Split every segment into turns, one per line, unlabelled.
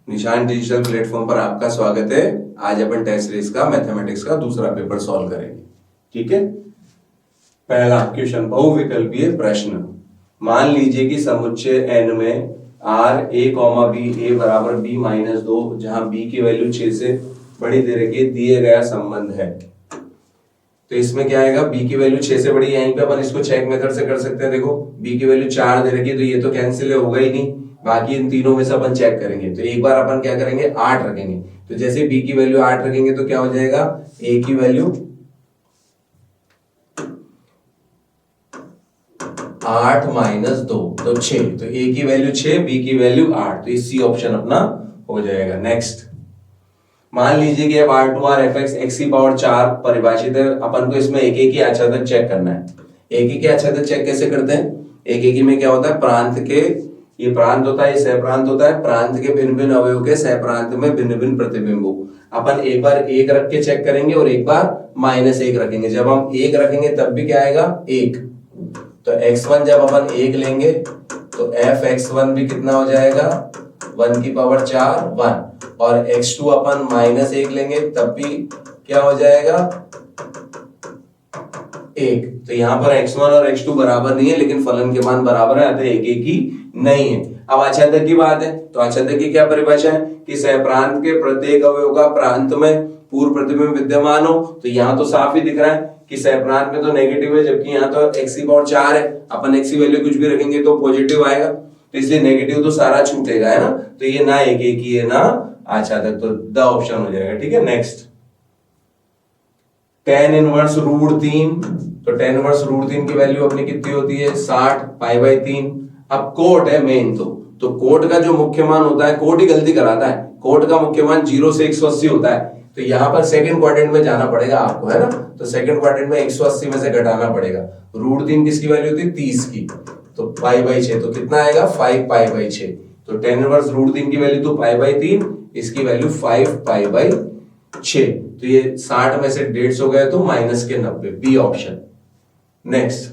निशान digital platform पर आपका स्वागत है। आज अपन टेस्ट सीरीज का मैथमेटिक्स का दूसरा पेपर सॉल्व करेंगे। ठीक है, पहला क्वेश्चन, बहुविकल्पीय प्रश्न। मान लीजिए कि समुच्चय n में r a, b a बराबर b माइनस 2, जहां b की वैल्यू 6 से बड़ी दे रखी है, दिए गया संबंध है। तो इसमें क्या आएगा, b की वैल्यू 6 से बड़ी है। यहीं पे अपन इसको चेक मेथड से कर सकते हैं। देखो b की वैल्यू 4 दे रखी है, तो ये तो कैंसिल होगा ही नहीं। बाकी इन तीनों में से अपन चेक करेंगे। तो एक बार अपन क्या करेंगे, 8 रखेंगे। तो जैसे b की वैल्यू 8 रखेंगे तो क्या हो जाएगा, a की वैल्यू 8 माइनस 2 तो 6। तो a की वैल्यू 6, b की वैल्यू 8। तो ये सी ऑप्शन अपना हो जाएगा। नेक्स्ट, मान लीजिए कि अब R2 fx x की पावर 4 परिभाषित है। अपन को इसमें एक एक ही आच्छादक चेक करना है। एक एक ही आच्छादक चेक कैसे करते हैं, एक एक ही में क्या होता है, प्रांत के, ये प्रांत होता है, ये सहप्रांत होता है। प्रांत के भिन्न भिन्न अवयव के सहप्रांत में भिन्न भिन्न प्रतिबिंबों अपन एक बार एक रख के चेक करेंगे और एक बार -1 रखेंगे। जब हम 1 रखेंगे तब भी क्या आएगा, 1। तो x1 जब अपन 1 लेंगे तो fx1 भी कितना हो जाएगा, 1 की पावर 4 1। और x2 अपन -1 लेंगे तब भी क्या हो जाएगा, 1। तो यहाँ पर x1 और x2 बराबर नहीं है, लेकिन फलन के मान बराबर है, अतः एक एक ही नहीं है। अब आच्छादक की बात है, तो आच्छादक की क्या परिभाषा है कि सहप्रांत के प्रत्येक अवयव का प्रांत में पूर्व प्रतिबिंब विद्यमान हो। तो यहाँ तो साफ ही दिख रहा है कि सहप्रांत में तो नेगेटिव है, जबकि यहाँ तो x की पावर 4 है। अपन x की वैल्यू कुछ भी रखेंगे तो पॉजिटिव आएगा, तो इसलिए नेगेटिव तो सारा छूटेगा, है ना। तो ये ना एक एक ही है ना आच्छादक, तो द ऑप्शन हो जाएगा। ठीक है, नेक्स्ट, tan इनवर्स √3। तो tan इनवर्स √3 की वैल्यू अपनी कितनी होती है, 60 π/3। अब कोट है मेन, तो कोट का जो मुख्य मान होता है, कोट ही गलती कराता है। कोट का मुख्य मान 0 से 180 होता है। तो यहाँ पर सेकंड क्वाड्रेंट में जाना पड़ेगा आपको, है ना। तो सेकंड क्वाड्रेंट में 180 में से घटाना पड़ेगा। √3 किसकी वैल्यू होती है, 30 की। तो π/6 तो कितना आएगा, 5 π/6। तो tan इनवर्स √3 की वैल्यू तो π/3, इसकी वैल्यू 5 π/6। तो ये 60 में से 150 हो गया, तो -90, बी ऑप्शन। नेक्स्ट,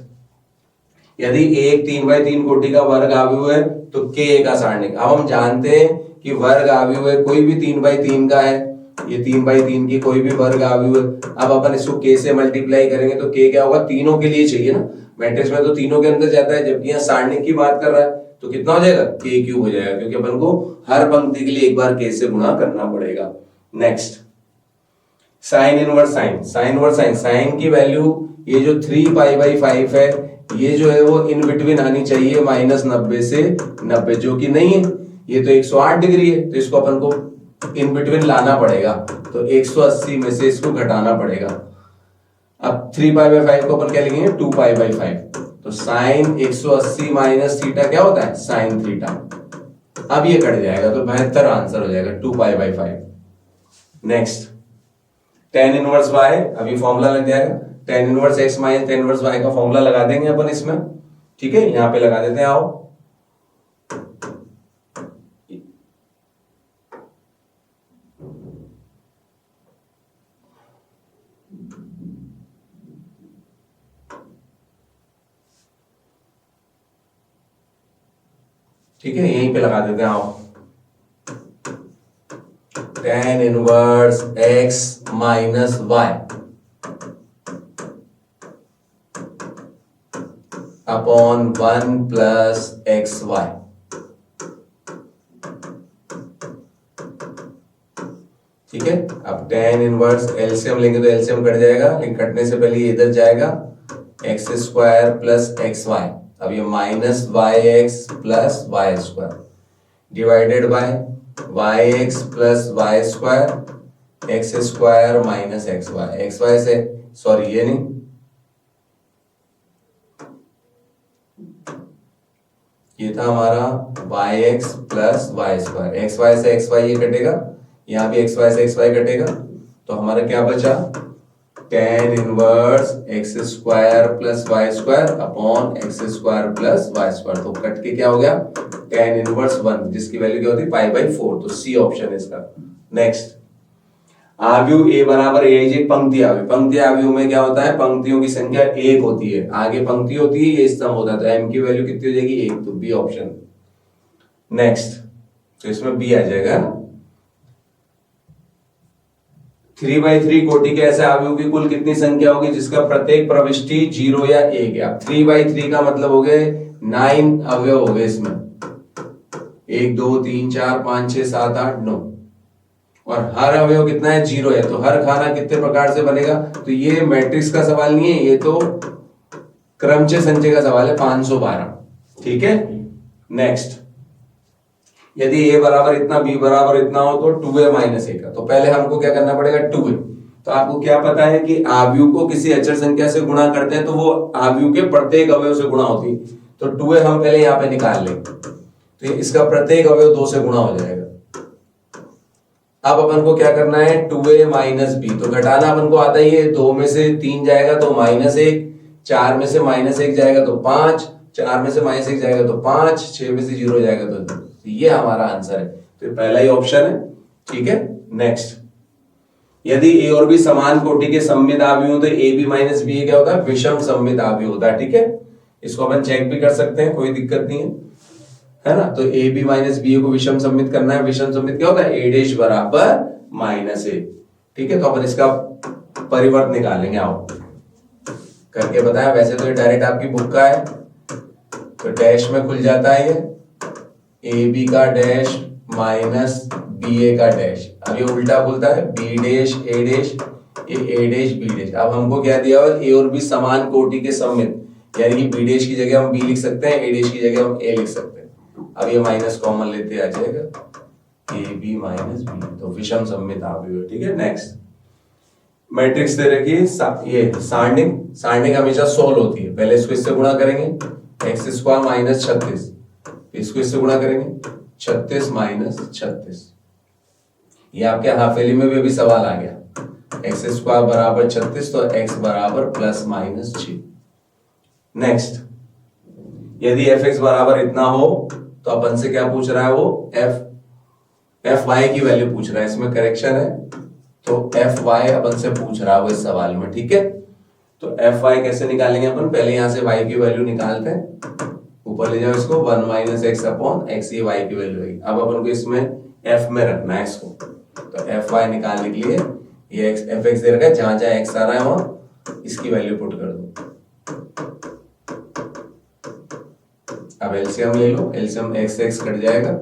यदि एक 3/3 कोटि का वर्ग आव्यूह है तो k का सारणिक। अब हम जानते हैं कि वर्ग आव्यूह है, कोई भी 3/3 का है, ये 3/3 की कोई भी वर्ग आव्यूह है। अब अपन इसको k से मल्टीप्लाई करेंगे तो k क्या होगा, तीनों के लिए चाहिए ना। मैट्रिक्स में तो तीनों के अंदर जाता है, जबकि यहाँ सारणिक की बात कर रहा है, तो कितना हो जाएगा, k³ हो जाएगा, क्योंकि अपन को हर पंक्ति के लिए एक बार k से गुणा करना पड़ेगा। Next, sine inverse sine. Sine inverse sine, sine की वैल्यू ये जो 3 π/5 है, ये जो है वो इन बिटवीन आनी चाहिए -90 से 90, जो कि नहीं है। ये तो 108 डिग्री है, तो इसको अपन को इन बिटवीन लाना पड़ेगा। तो 180 में से इसको घटाना पड़ेगा। अब 3 π/5 को अपन क्या लिखेंगे, 2 π/5। तो साइन 180 माइनस थीटा क्या होता है, साइन थीटा। अब ये कट जाएगा तो बेहतर आंसर हो जाएगा 2 π/5। नेक्स्ट, tan इनवर्स y, अभी फॉर्मूला लग जाएगा। tan inverse x minus tan inverse y का फॉर्मूला लगा देंगे अपन इसमें। ठीक है, यहां पे लगा देते हैं, आओ। ठीक है, यहीं पे लगा देते हैं, आओ। tan inverse x minus y upon 1 plus xy। ठीक है, अब tan इनवर्स एलसीएम लेंगे तो एलसीएम कट जाएगा, लेकिन कटने से पहले ये इधर जाएगा, x² प्लस xy। अब ये -yx plus y² divided by yx plus y² x² minus xy से, सॉरी ये नहीं, ये था हमारा yx प्लस y²। xy से xy ये कटेगा, यहाँ भी xy से xy कटेगा, तो हमारा क्या बचा, tan inverse x² plus y² upon x² plus y²। तो कट के क्या हो गया, tan इनवर्स 1, जिसकी वैल्यू क्या होती है, π/4। तो सी ऑप्शन है इसका। नेक्स्ट, आव्यूह a बराबर a एक पंक्ति आव्यूह। पंक्ति आव्यूह में क्या होता है, पंक्तियों की संख्या 1 होती है, आगे पंक्ति होती है, ये स्तंभ होता है, तो m की वैल्यू कितनी हो जाएगी, 1। तो बी ऑप्शन। नेक्स्ट, तो इसमें बी आ जाएगा ना। 3/3 कोटि के ऐसे अवयवों की कुल कितनी संख्या होगी जिसका प्रत्येक प्रविष्टि 0 या 1 है। अब 3/3 का मतलब हो गए 9 अवयव हो गए इसमें, 1 2 3 4 5 6 7 8 9, और हर अवयव कितना है 0 है। तो हर खाना कितने प्रकार से बनेगा, तो ये मैट्रिक्स का सवाल नहीं है, ये तो क्रमचय संचय का सवाल है। 512, ठीक है। नेक्स्ट, यदि a बराबर इतना b बराबर इतना हो तो 2a माइनस a का, तो पहले हमको क्या करना पड़ेगा 2a। तो आपको क्या पता है कि आव्यूह को किसी अचर संख्या से गुणा करते हैं तो वो आव्यूह के प्रत्येक अवयव से गुणा होती है। तो 2a हम पहले यहाँ पे निकाल लेंगे, तो इसका प्रत्येक अवयव 2 से गुणा हो जाएगा। अब अपन को क्या करना है 2a माइनस b, तो घटाना अपन को आता ही है। 2 में से 3 जाएगा तो -1, 4 में से -1 जाएगा तो 5, 4 में से -1 जाएगा तो 5, 6 में से 0 जाएगा तो 2। ये हमारा आंसर है, तो पहला ही ऑप्शन है, ठीक है। नेक्स्ट, यदि a और b समान कोटि के सममित आव्यूह हो तो ab माइनस b क्या होता है, विषम सममित आव्यूह होता है, ठीक है। इसको अपन चेक भी कर सकते हैं, कोई दिक्कत नहीं है ना। तो ab माइनस b को विषम सममित करना है। विषम सममित क्या होता है, a' बराबर -a, ठीक है। तो अपन इसका परिवर्त निकालेंगे, आओ करके बताया। वैसे तो ये डायरेक्ट आपकी बुक का है, तो डैश में खुल जाता है ये ए बी का डैश माइनस बी ए का डैश। अब ये उल्टा खुलता है, बी डैश ए डैश, ए डैश बी डैश। अब हमको क्या दिया हुआ, ए और बी समान कोटि के सममित, यानी कि बी डैश की जगह हम बी लिख सकते हैं, ए डैश की जगह हम ए लिख सकते हैं। अब ये माइनस कॉमन लेते आ जाएगा, ए बी माइनस बी, तो विषम सममित आव्यूह, ठीक है। नेक्स्ट, मैट्रिक्स दे रखी है, ये सारणिक हमेशा सोल्व होती है। पहले इसको इससे गुणा करेंगे, x² माइनस 36, इसको इससे गुणा करेंगे 36 माइनस 36। ये आपके हाफेली में भी अभी सवाल आ गया, x² बराबर 36 तो x बराबर ±6। नेक्स्ट, यदि fx बराबर इतना हो तो अपन से क्या पूछ रहा है, वो fy की वैल्यू पूछ रहा है। इसमें करेक्शन है, तो fy अपन से पूछ रहा है वो इस सवाल में, ठीक है। तो fy कैसे निकालेंगे अपन, पहले यहां से y की वैल्यू निकालते हैं, ऊपर ले जाओ इसको, 1 - x अपॉन x, ये y की वैल्यू है। अब अपन को इसमें f में रखना है इसको, तो fy निकालने के लिए ये fx दे रखा है, जहां जहां x आ रहा है वहां इसकी वैल्यू पुट कर दो। अब एलसीएम ले लो, एलसीएम x कट जाएगा,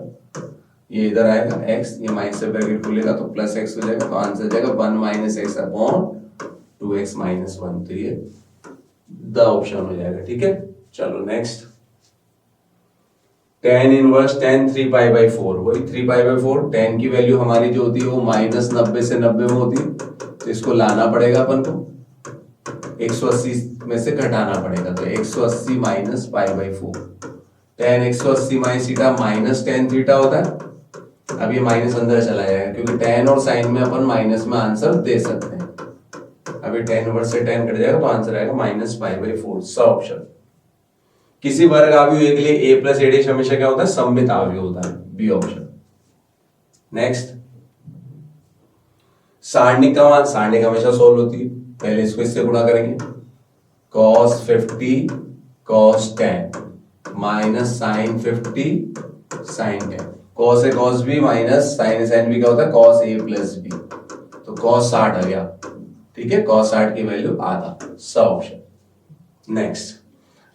ये इधर आएगा x, ये माइनस से ब्रैकेट खुलेगा तो +x हो जाएगा, तो आंसर हो जाएगा 1 - x अपॉन 2x - 1। तो ये द ऑप्शन हो जाएगा, ठीक है। चलो नेक्स्ट, tan इनवर्स tan 3π/4, वही 3π/4। tan की वैल्यू हमारी जो होती है वो -90 से 90 में होती है, तो इसको लाना पड़ेगा अपन को, 180 में से घटाना पड़ेगा, तो 180 minus π/4। tan 180 minus theta minus tan theta होता है। अब ये माइनस अंदर चला जाएगा, क्योंकि tan और sin में अपन माइनस में आंसर दे सकते हैं। अभी tan इनवर्स से tan कट जाएगा तो आंसर आएगा -π/4, स ऑप्शन। किसी वर्ग आव्यूह के लिए a + a' हमेशा क्या होता है, सममित आव्यूह होता है, बी ऑप्शन। नेक्स्ट, सारणिक हमेशा सोल्व होती है। पहले इसको इससे गुणा करेंगे, cos 50 cos 10 minus sin 50 sin 10, cos a cos b minus sin b क्या होता है, cos a + b, तो cos 60 आ गया, ठीक है। cos 60 की वैल्यू आधा, स ऑप्शन। नेक्स्ट,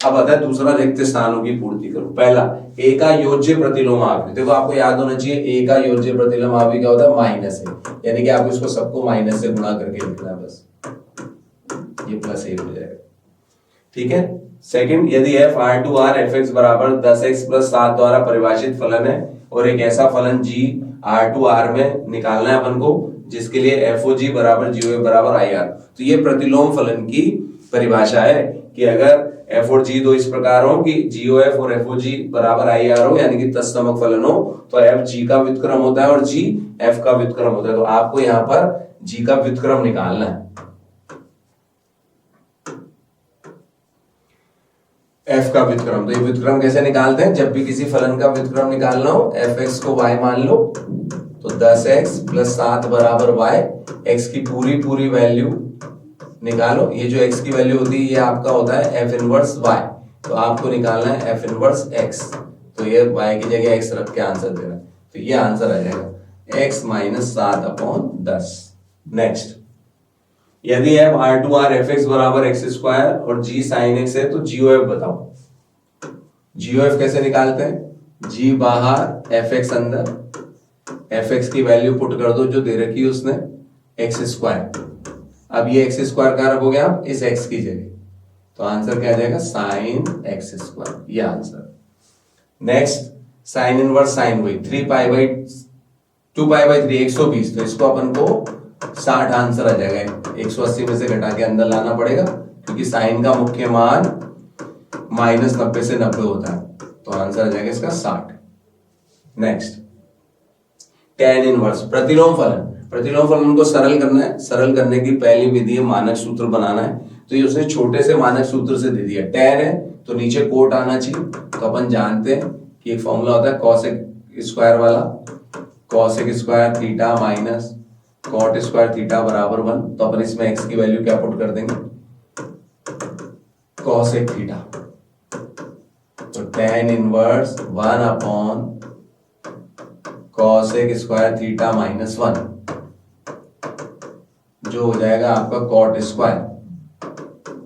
अब आता है दूसरा, रिक्त स्थानों की पूर्ति करो। पहला, a का योज्य प्रतिलोम आव्यूह, देखो आपको याद होना चाहिए a का योज्य प्रतिलोम आव्यूह क्या होता है, माइनस है, यानी कि आपको इसको सबको माइनस से गुणा करके लिखना है, बस ये +1 हो जाएगा, ठीक है। सेकंड, यदि f R2R fx बराबर 10x + 7 द्वारा परिभाषित फलन है और एक ऐसा फलन g R2R में निकालना है अपन को जिसके लिए FOG बराबर GOF बराबर IR, तो ये प्रतिलोम फलन की परिभाषा है कि अगर f और g दो इस प्रकार हो कि GOF और FOG बराबर IR हो, यानी कि तत्समक फलन हो, तो f g का व्युत्क्रम होता है और g f का व्युत्क्रम होता है। तो आपको यहाँ पर g का व्युत्क्रम निकालना है। f का व्युत्क्रम, तो ये व्युत्क्रम कैसे निकालते हैं, जब भी किसी फलन का व्युत्क्रम निकालना हो, fx को y मान लो, तो 10x + 7 बराबर y, x की पूरी वैल्यू निकालो। ये जो x की वैल्यू होती है ये आपका होता है f इनवर्स y, तो आपको निकालना है f इनवर्स x, तो ये y की जगह x रख के आंसर देना है। तो ये आंसर आ जाएगा x माइनस 7/10। नेक्स्ट, यदि f R2 R fx बराबर x स्क्वायर और g sin x है तो GOF बताओ। GOF कैसे निकालते हैं? g बाहर fx अंदर, fx की वैल्यू पुट कर दो जो दे रखी है उसने x स्क्वायर। अब ये x स्क्वायर का रखोगे आप इस x की जगह, तो आंसर क्या आ जाएगा? साइन x स्क्वायर, ये answer. Next, sine inverse sign वही 3 पाई बाई 2 पाई बाई 3 120, तो इसको अपन को 60 आंसर आ जाएगा। 180 में से घटा के अंदर लाना पड़ेगा क्योंकि साइन का मुख्य मान -90 से 90 होता है, तो आंसर आ जाएगा इसका 60। नेक्स्ट, tan इनवर्स प्रतिलोम फलन। प्रतिलोम फलन को सरल करना है। सरल करने की पहली विधि है मानक सूत्र बनाना है, तो ये उसने छोटे से मानक सूत्र से दे दिया। tan है तो नीचे कोट आना चाहिए, तो अपन जानते हैं कि एक फॉर्मूला होता है cosec स्क्वायर वाला, cosec square theta minus cot square theta बराबर 1। तो अपन इसमें x की वैल्यू क्या पुट कर देंगे? cosec theta. तो tan inverse 1 cosec square theta minus 1 जो हो जाएगा आपका cot स्क्वायर।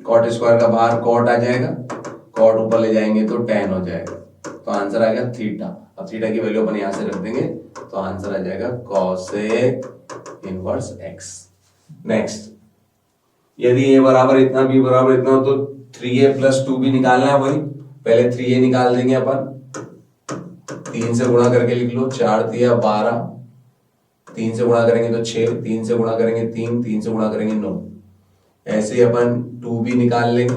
cot स्क्वायर का बाहर cot आ जाएगा, cot ऊपर ले जाएंगे तो tan हो जाएगा, तो आंसर आ गया थीटा। अब थीटा की वैल्यू अपन यहां से रख देंगे, तो आंसर आ जाएगा cosec इनवर्स x। नेक्स्ट, यदि a बराबर इतना b बराबर इतना हो तो 3a प्लस 2b निकालना है। वही पहले 3a निकाल देंगे अपन, 3 से गुणा करके लिख लो, 4 तिया 12, 3 से गुणा करेंगे तो 6, 3 से गुणा करेंगे 3, 3 से गुणा करेंगे 9। ऐसे ही अपन 2b निकाल लेंगे,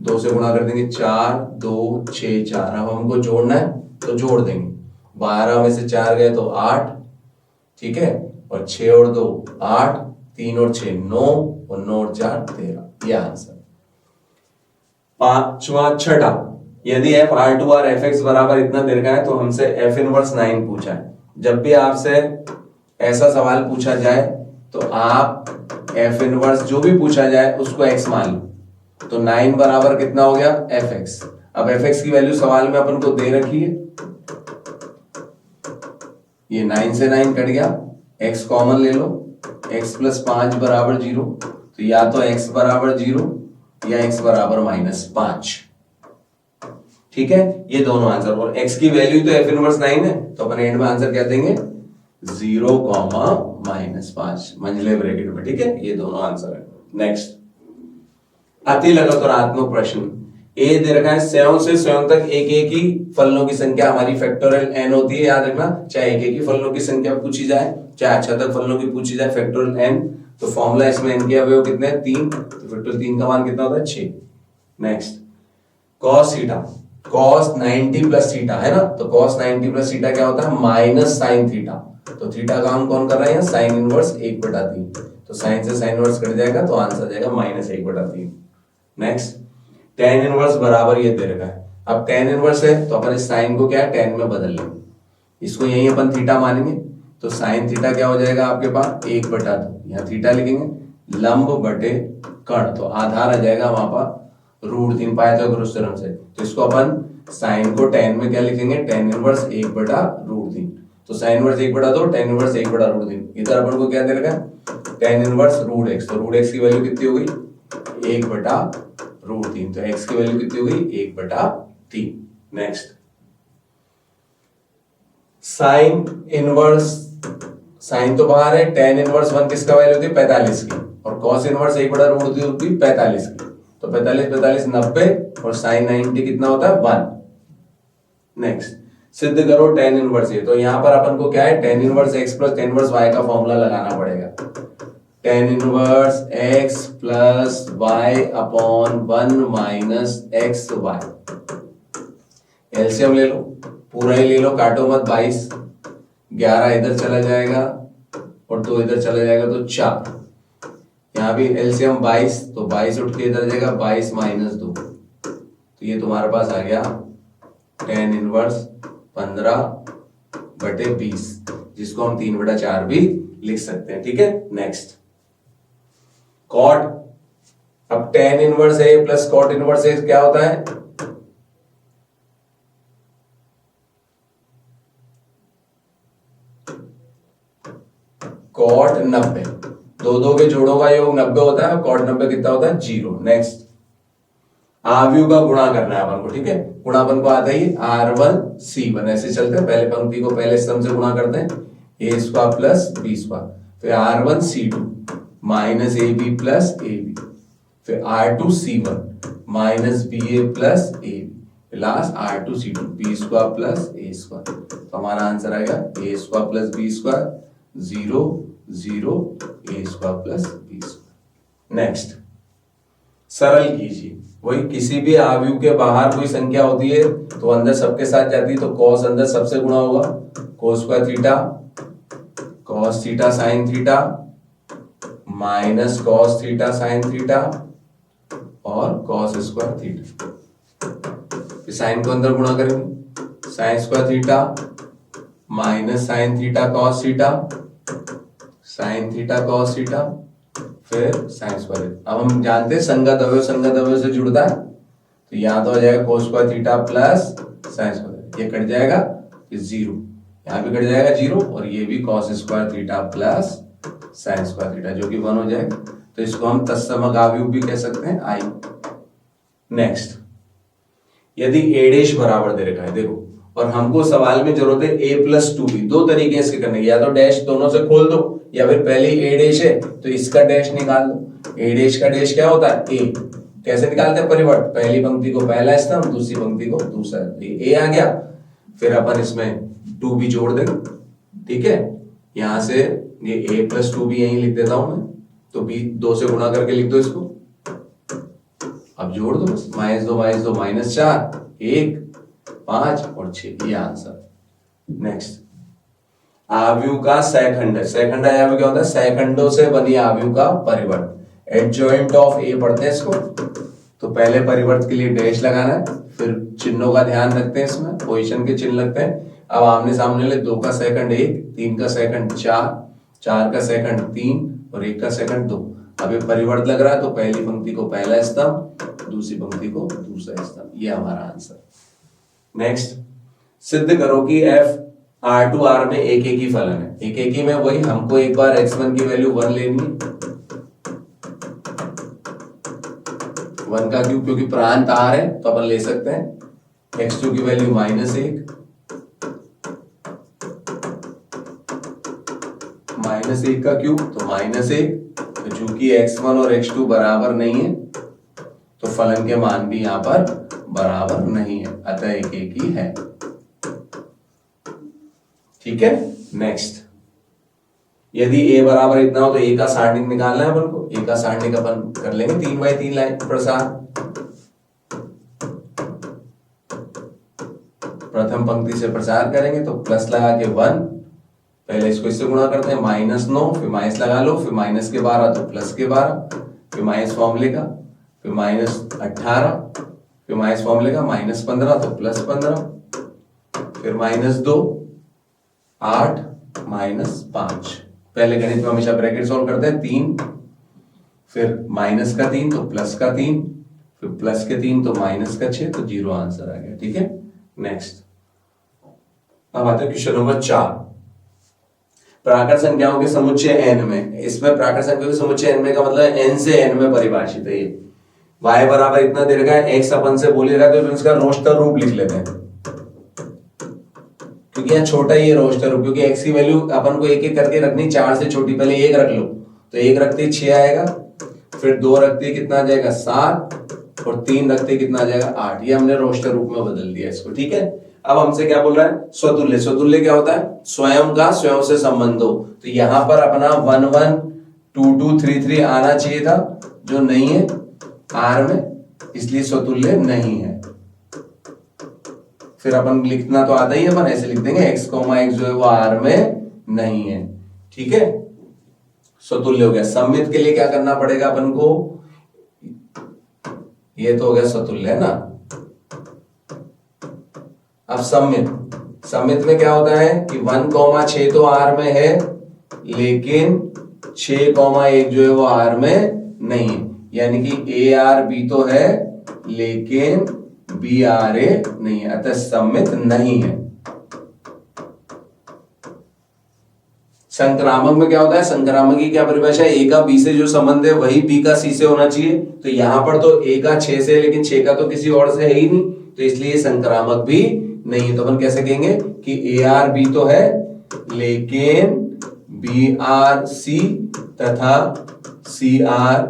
2 से गुणा कर देंगे 4, 2, 6, 4। अब हमको जोड़ना है तो जोड़ देंगे, 12 में से 4 गए तो 8, ठीक है, और 6 और 2 8, 3 और 6 9, और 9 और 4 13, यह आंसर। पांचवा छठा, यदि f R2 और fx बराबर इतना दे रखा है तो हमसे f इनवर्स 9 पूछा है। जब भी आपसे ऐसा सवाल पूछा जाए तो आप f इनवर्स जो भी पूछा जाए उसको x मान लो। तो 9 बराबर कितना हो गया? fx। अब fx की वैल्यू सवाल में अपन को दे रखी है, ये 9 से 9 कट गया, x कॉमन ले लो, x प्लस 5 बराबर 0। तो या तो x बराबर 0 या x बराबर -5, ठीक है, ये दोनों आंसर। और x की वैल्यू तो f इनवर्स 9 है, तो अपन एंड में आंसर क्या देंगे? 0, -5 मंझले ब्रैकेट में, ठीक है, ये दोनों आंसर है। नेक्स्ट, अति लगातारात्मक प्रश्न। a दे रखा है 7 से 7 तक एक एक ही फलनों की संख्या हमारी फैक्टोरियल n होती है, याद रखना। चाहे एक एक ही फलनों की संख्या पूछी जाए, चाहे अक्षरतक फलनों की पूछी जाए, फैक्टोरियल n। तो फॉर्मूला इसमें n के अवयव कितने हैं? 3, तो फैक्टोरियल 3 का मान कितना होता है? 6। Next, cos theta, cos 90 plus theta है ना, तो cos 90 प्लस थीटा क्या होता है? Minus sine theta. तो थीटा का हम कौन कर रहे हैं? Sine inverse 1/3। तो साइन से साइन इनवर्स कट जाएगा, तो आंसर जाएगा -1/3। नेक्स्ट, tan इनवर्स बराबर ये दे रखा है। अब tan इनवर्स है तो अपन इस साइन को क्या है? tan में बदल लेंगे, इसको यही अपन थीटा मानेंगे, तो साइन थीटा क्या हो जाएगा आपके पास? 1/2। यहाँ थीटा लिखेंगे, लंब बटे कर्ण, तो आधार आ जाएगा वहां पर √3 पाइथागोरस थ्योरम से। तो इसको अपन साइन को tan में क्या लिखेंगे? tan inverse 1/√3। तो साइन इनवर्स 1/2, tan इनवर्स 1/√3। इधर अपन को क्या दे रखा है? tan inverse √x। तो √x की वैल्यू कितनी हो गई? 1/√3। तो x की वैल्यू कितनी हो गई? 1/3। नेक्स्ट, साइन इनवर्स, साइन तो बाहर है, tan इनवर्स 1 किसका वैल्यू थी? 45 की, और cos इनवर्स 1/√3 थी 45 की। तो 45 45 90, और साइन 90 कितना होता है? 1। नेक्स्ट, सिद्ध करो tan इनवर्स ये। तो यहां पर अपन को क्या है? tan inverse x plus tan inverse y का फॉर्मूला लगाना पड़ेगा। tan inverse x plus y upon 1 minus x y. LCM ले लो, पूरा ही ले लो, काटो मत। 22, 11 इधर चला जाएगा और 2 इधर चला जाएगा, तो 4। यहाँ भी एलसीएम 22, तो 22 उठ के इधर जाएगा, 22 - 2। तो ये तुम्हारे पास आ गया tan इनवर्स 15/20, जिसको हम 3/4 भी लिख सकते हैं, ठीक है। Next, cot. अब tan inverse a plus cot inverse a क्या होता है? कॉट 90, दो के जोड़ों का योग 90 होता है, कॉट 90 कितना होता है 0। नेक्स्ट आव्यूह का गुणा करना है अपन को, ठीक है। गुणा अपन को आता ही R1C1, ऐसे चलते हैं, पहले पंक्ति को पहले स्तंभ से गुणा करते हैं, a square plus b square, फिर R1C2 minus AB plus AB, फिर R2C1 minus BA plus AB, last R2C2 b square plus a square. तो हमारा आंसर आएगा a square plus b square 0 0 a square plus b square. Next सरल कीजिए, वही किसी भी आव्यूह के बाहर कोई संख्या होती है तो अंदर सबके साथ जाती है, तो cos अंदर सबसे गुणा होगा, cos square theta cos theta sine theta minus cos theta sine theta और cos स्क्वायर थीटा। फिर साइन को अंदर गुणा करेंगे, sine square theta minus sine theta cos theta sine theta cos theta, फिर साइन स्क्वायर। अब हम जानते हैं संगत अवयव से जुड़ता है, तो यहां तो हो जाएगा cos square theta plus sine square, ये कट जाएगा, फिर 0 यहाँ भी कट जाएगा 0, और ये भी cos square theta plus sine square theta जो कि 1 हो जाएगा। तो इसको हम तत्समक आव्यूह भी कह सकते हैं I। नेक्स्ट यदि a' बराबर दे रखा है, देखो, और हमको सवाल में जरूरत है a+2b, दो तरीके इसके करने के, या तो डैश दोनों से खोल दो, या फिर पहले ही a' है तो इसका डैश निकाल दो। a' का डैश क्या होता है a, कैसे निकालते हैं परिवर्त, पहली पंक्ति को पहला स्तंभ, दूसरी पंक्ति को दूसरा, a आ गया, फिर अपन इसमें 2b जोड़ देंगे, ठीक है। यहां से ये a+2b यहीं लिख देता हूं मैं, तो b 2 से गुणा करके लिख दो इसको, अब जोड़ दो बस, -2 -4 1 5 और 6, ये आंसर। नेक्स्ट आव्यूह का सैखंड, सैखंड आव्यूह क्या होता है, सैखंडों से बनी आव्यूह का परिवर्त, एडजॉइंट ऑफ ए पढ़ते हैं इसको। तो पहले परिवर्त के लिए डैश लगाना है, फिर चिन्हों का ध्यान रखते हैं, इसमें पोजीशन के चिन्ह लगते हैं। अब आमने सामने ले, 2 का सेकंड 1, 3 का सेकंड 4, 4 का सेकंड 3 और 1 का सेकंड 2। अब ये परिवर्त लग रहा है, तो पहली पंक्ति को पहला स्तंभ, दूसरी पंक्ति को दूसरा स्तंभ, ये हमारा आंसर। नेक्स्ट सिद्ध करो कि f R2R में एक ही फलन है। एक ही में वही, हमको एक बार x1 की वैल्यू 1 लेनी है, 1 का क्यों, क्योंकि प्रांत R है तो अपन ले सकते हैं। x2 की वैल्यू -1, -1 का क्यूब तो -1, तो चूंकि x1 और x2 बराबर नहीं है तो फलन के मान भी यहां पर बराबर नहीं है, अतः एक ही है, ठीक है। नेक्स्ट यदि a बराबर इतना हो तो a का सारणिक निकालना है अपन को, a का सारणिक अपन कर लेंगे 3x3 लाइन प्रसार। प्रथम पंक्ति से प्रसार करेंगे तो प्लस लगा के 1, पहले इसको इससे गुणा करते हैं, -9, फिर माइनस लगा लो, फिर माइनस के 12 तो प्लस के 12, फिर माइनस फॉर्मूले का, फिर -18, फिर माइनस फॉर्मूले का, -15 तो +15, फिर -2 8 -5। पहले गणित में हमेशा ब्रैकेट सॉल्व करते हैं, 3 फिर माइनस का 3 तो प्लस का 3, फिर प्लस के 3 तो माइनस का 6, तो 0 आंसर आ गया, ठीक है। नेक्स्ट अब आते हैं क्वेश्चन नंबर 4, प्राकृत संख्याओं के समुच्चय n में। इसमें प्राकृत संख्याओं के समुच्चय n में का मतलब n से n में परिभाषित है। ये y बराबर इतना दे रखा है, x अपन से बोल रहा है तो इसका रोस्टर रूप लिख लेते हैं, क्योंकि यहाँ छोटा ही है रोस्टर रूप, क्योंकि x की वैल्यू अपन को एक एक करके रखनी, 4 से छोटी, पहले 1 रख लो तो 1 रखते ही 6 आएगा, फिर 2 रखते ही कितना आ जाएगा 7, और 3 रखते ही कितना आ जाएगा 8। ये हमने रोस्टर रूप में बदल दिया इसको, ठीक है। अब हमसे क्या बोल रहा है, स्वतुल्य। स्वतुल्य क्या होता है, स्वयं का स्वयं से संबंध हो, तो यहां पर अपना 1 1 2 2 3 3 आना चाहिए था, जो नहीं है R में, इसलिए स्वतुल्य नहीं है। फिर अपन लिखना तो आता ही है, अपन ऐसे लिख देंगे x, x जो है वो R में नहीं है, ठीक है। स्वतुल्य हो गया। सममित के लिए क्या करना पड़ेगा अपन को, ये तो हो गया स्वतुल्य, है ना। अब सममित, सममित में क्या होता है कि 1,6 तो R में है, लेकिन 6,1 जो है वो R में नहीं है, यानी कि AR B तो है लेकिन BRA नहीं है, अतः सममित नहीं है। संक्रामक में क्या होता है, संक्रामक की क्या परिभाषा है, ए का बी से जो संबंध है वही बी का सी से होना चाहिए। तो यहां पर तो ए का 6 से है, लेकिन 6 का तो किसी और से है ही नहीं, तो इसलिए संक्रामक भी नहीं है। तो अपन कैसे कहेंगे कि ए आर बी तो है लेकिन बी आर सी तथा C R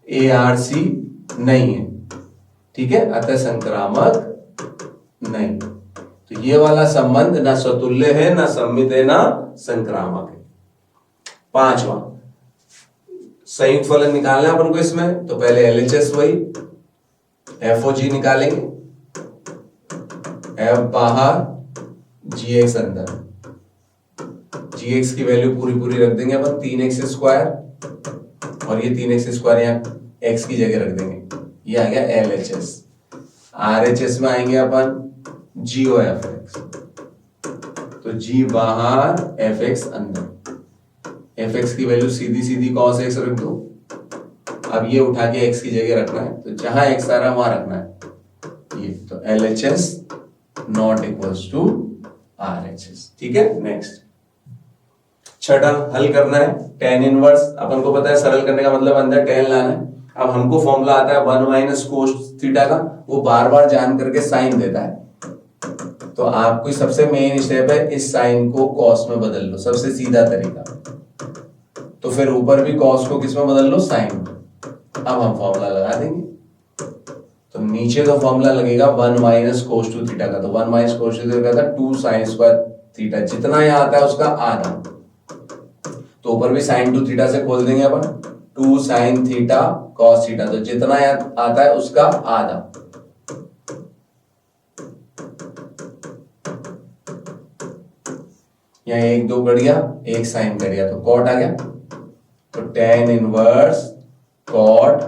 A R C नहीं है, ठीक है, अतः संक्रामक नहीं। तो ये वाला संबंध ना स्वतुल्य है, ना सम्मित है, ना संक्रामक है। पांचवा, संयुक्त फलन निकालना है अपन को इसमें, तो पहले एलएचएस वही एफओजी निकालेंगे, एफ बाहर जीएक्स अंदर, जीएक्स की वैल्यू पूरी पूरी रख देंगे अपन 3x स्क्वायर, और ये 3x स्क्वायर यहाँ x की जगह रख देंगे, ये आ गया एलएचएस। आरएचएस में आएंगे अपन जीओ एफ एक्स, तो जी बाहर एफ एक्स अंदर, एफ एक्स की वैल्यू सीधी सीधी कॉस एक्स रख दो। अब ये उठा के एक्स की जगह रखना है, तो जहां एक्स आ रहा है वहां रखना है ये, तो LHS not equals to RHS, ठीक है। नेक्स्ट छठा हल करना है tan इनवर्स, अपन को पता है सरल करने का मतलब अंदर tan लाना है। अब हमको फॉर्मूला आता है 1 माइनस कोस थीटा का, वो बार बार जान करके साइन देता है, तो आपको सबसे मेन स्टेप है इस साइन को कॉस में बदल लो, सबसे सीधा तरीका। तो फिर ऊपर भी कॉस को किस में बदल लो, साइन। अब हम फॉर्मूला लगा देंगे, तो नीचे तो फॉर्मूला लगेगा 1 माइनस कोस टू थीटा का, तो 1 माइनस कोस टू थीटा का 2 साइन स्क्वायर थीटा, जितना यहाँ आता है उसका आधा, तो ऊपर भी साइन 2 थीटा से खोल देंगे अपन, 2 साइन थीटा कॉस थीटा, तो जितना यहाँ आता है उसका आधा। यहाँ 1 2 कट गया, 1 साइन कट गया, तो कॉट आ गया, तो tan inverse cot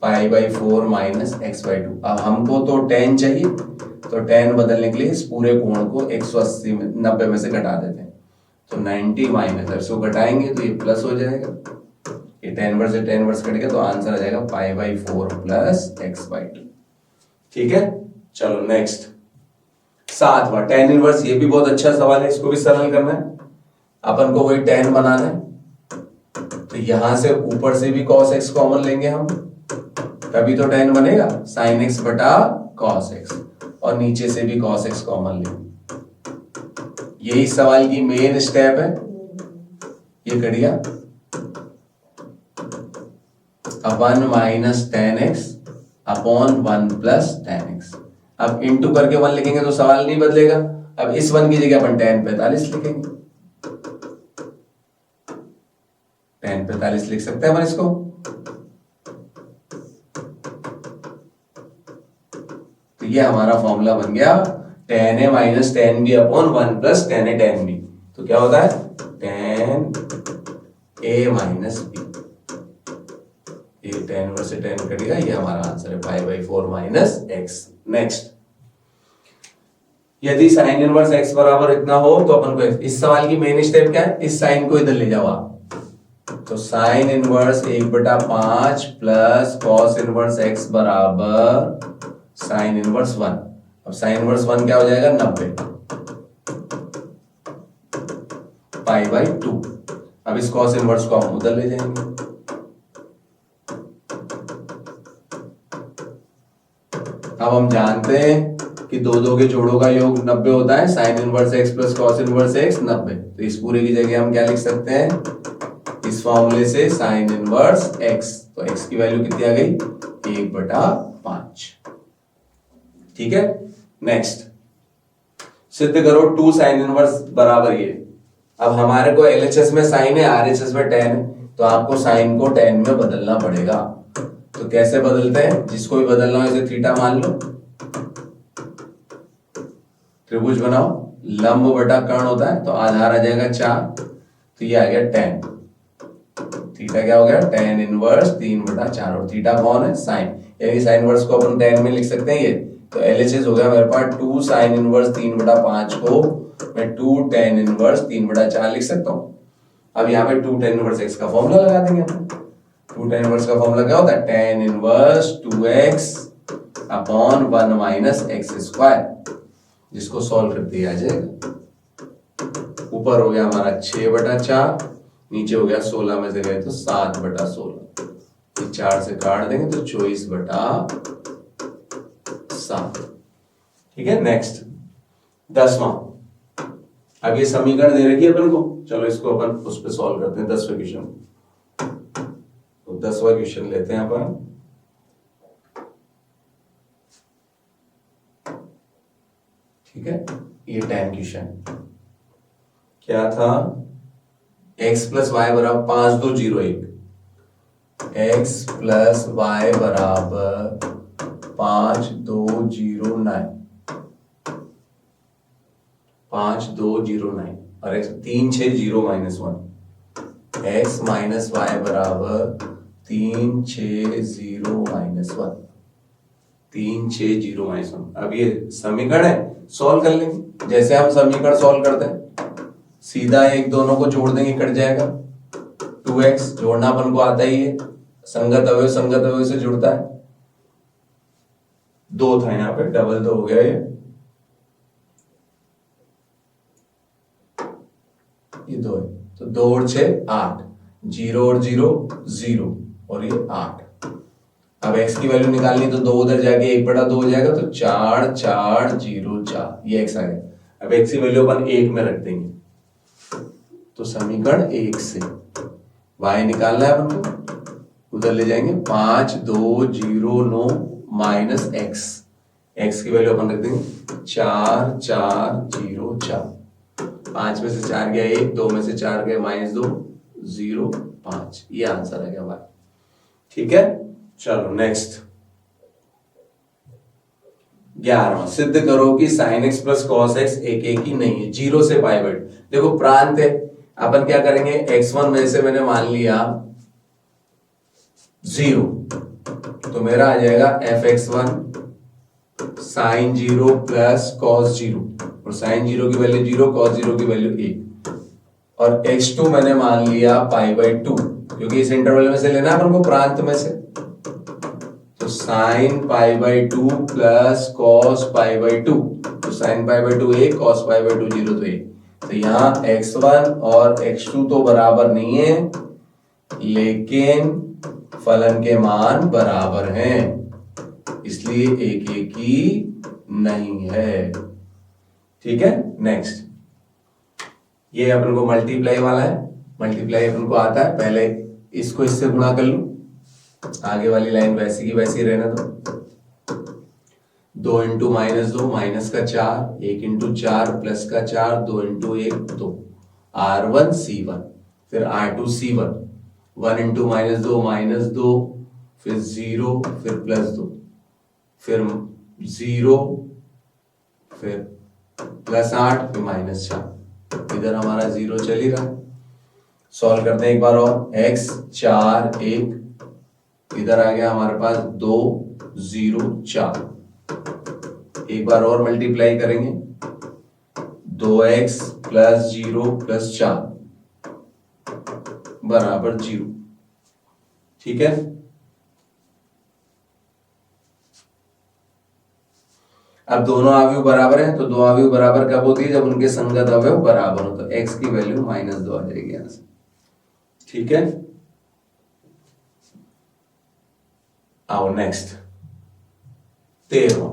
pi by 4 minus x by 2। अब हमको तो tan चाहिए, तो tan बदलने के लिए इस पूरे कोण को 180 में 90 में से घटा देते हैं, तो 90 माइनस, अब इसको घटाएंगे तो ये प्लस हो जाएगा, ये tan इनवर्स से tan इनवर्स कटेगा, तो आंसर आ जाएगा पाई बाई 4 प्लस एक्स बाई 2, ठीक है। चलो नेक्स्ट सातवां tan इनवर्स, ये भी बहुत अच्छा सवाल है, इसको भी सरल करना है। अपन को वही tan बनाना है, तो यहां से ऊपर से भी cos x कॉमन लेंगे हम, तभी तो tan बनेगा, sin x बटा cos x, और नीचे से भी cos x कॉमन लेंगे। यही सवाल की मेन स्टेप है, ये कट गया। अब 1 minus tan x upon 1 plus tan x, अब इंटू करके 1 लिखेंगे तो सवाल नहीं बदलेगा। अब इस 1 की जगह अपन tan 45 लिखेंगे, tan 45 लिख सकते हैं अपन इसको, तो ये हमारा फॉर्मूला बन गया tan a minus tan b upon 1 plus tan a tan b। तो क्या होता है tan a माइनस b, ये tan इनवर्स से tan कटेगा, ये हमारा आंसर है पाई बाई 4 माइनस x। नेक्स्ट, यदि साइन इनवर्स x बराबर इतना हो तो अपन को इस सवाल की मेन स्टेप क्या है, इस साइन को इधर ले जाओ आप, तो sine inverse 1/5 plus cos inverse x बराबर साइन इनवर्स 1। अब साइन इनवर्स 1 क्या हो जाएगा 90 पाई बाई 2। अब इस कॉस इनवर्स को हम उधर ले जाएंगे, अब हम जानते हैं कि दो दो के जोड़ों का योग 90 होता है, sine inverse x plus cos inverse x 90, तो इस पूरे की जगह हम क्या लिख सकते हैं, इस फॉर्मूले से साइन इनवर्स x, तो x की वैल्यू कितनी आ गई 1/5, ठीक है। नेक्स्ट, सिद्ध करो 2 साइन इनवर्स बराबर ये। अब हमारे को एलएचएस में साइन है, आरएचएस में tan है, तो आपको साइन को tan में बदलना पड़ेगा। तो कैसे बदलते हैं, जिसको भी बदलना हो इसे थीटा मान लो, त्रिभुज बनाओ, लंब बटा कर्ण होता है, तो आधार आ जाएगा 4, तो ये आ गया tan, थीटा क्या हो गया tan इनवर्स 3/4, और थीटा कौन है साइन, यानी साइन इनवर्स को अपन tan में लिख सकते हैं ये, तो एलएचएस हो गया मेरे पास 2 साइन इनवर्स 3/5 को मैं 2 tan इनवर्स 3/4 लिख सकता हूं। अब यहाँ पे 2 tan इनवर्स x का फॉर्मूला लगा देंगे अपन, 2 tan इनवर्स का फॉर्मूला क्या होता है tan inverse 2x upon 1 minus x square, जिसको सॉल्व कर दिया जाएगा ऊपर हो गया हमारा 6/4, नीचे हो गया 16 में से गए तो 7/16, ये 4 से काट देंगे तो 24/7। ठीक है, नेक्स्ट 10वां। अब ये समीकरण दे रखी है अपन को, चलो इसको अपन उस पर सॉल्व करते हैं 10वें क्वेश्चन। तो 10वां क्वेश्चन लेते हैं अपन। ठीक है, ये 10 क्वेश्चन क्या था, x प्लस वाई बराबर 5201, x प्लस वाई बराबर 5209, 5209 और x 360-1, x माइनस वाई बराबर 360-1, 360-1। अब ये समीकरण है, सॉल्व कर लेंगे जैसे हम समीकरण सॉल्व करते हैं, सीधा एक दोनों को जोड़ देंगे, कट जाएगा। 2x जोड़ना अपन को आता ही है, संगत अवयव से जुड़ता है। 2 था यहाँ पे, डबल 2 हो गया ये 2 है, तो 2 और 6 8, 0 और 0 0 और ये 8। अब x की वैल्यू निकालनी तो 2 उधर जाके 1/2 हो जाएगा, तो 4 4 0 4, ये x आ गया। अब x की वैल्यू अपन 1 में रख देंगे, तो समीकरण 1 से y निकालना है अपन को, उधर ले जाएंगे 5209 माइनस x की वैल्यू अपन रख देंगे 4 4 0 4, 5 में से 4 गया 1, 2 में से 4 गया -2 0 5, ये आंसर आ गया भाई। ठीक है, चलो नेक्स्ट 11वां। सिद्ध करो कि sin x plus cos x एक ही नहीं है, 0 से π/2। देखो प्रांत है, अपन क्या करेंगे, x1 में से मैंने मान लिया 0, तो मेरा आ जाएगा fx1 sin 0 प्लस cos 0, और sin 0 की वैल्यू 0, cos 0 की वैल्यू 1, और x2 मैंने मान लिया π/2, क्योंकि इस इंटरवल में से लेना है अपन को, प्रांत में से, तो sin π/2 प्लस cos π/2, तो sin π/2 1, cos π/2 0, तो 1। तो यहाँ x1 और x2 तो बराबर नहीं है, लेकिन फलन के मान बराबर हैं, इसलिए एक ही नहीं है। ठीक है, नेक्स्ट ये अपन को मल्टीप्लाई वाला है, मल्टीप्लाई अपन को आता है, पहले इसको इससे गुणा कर लूं, आगे वाली लाइन वैसी की वैसी रहने दो। 2 इंटू -2 माइनस का 4, 1 इंटू 4 प्लस का 4, 2 इंटू 1 2, R1 C1, फिर R2 C1, 1 इंटू -2 -2, फिर 0, फिर +2, फिर 0, फिर +8, फिर -4, इधर हमारा 0 चल ही रहा है। सॉल्व करते हैं एक बार और, x 4 1, इधर आ गया हमारे पास 2 0 4, एक बार और मल्टीप्लाई करेंगे, 2x प्लस 0 प्लस 4 बराबर 0। ठीक है, अब दोनों अवयव बराबर हैं, तो दो अवयव बराबर कब होती है, जब उनके संगत अवयव बराबर हो, तो x की वैल्यू -2 आ जाएगी यहां से। ठीक है, आओ नेक्स्ट 13वां।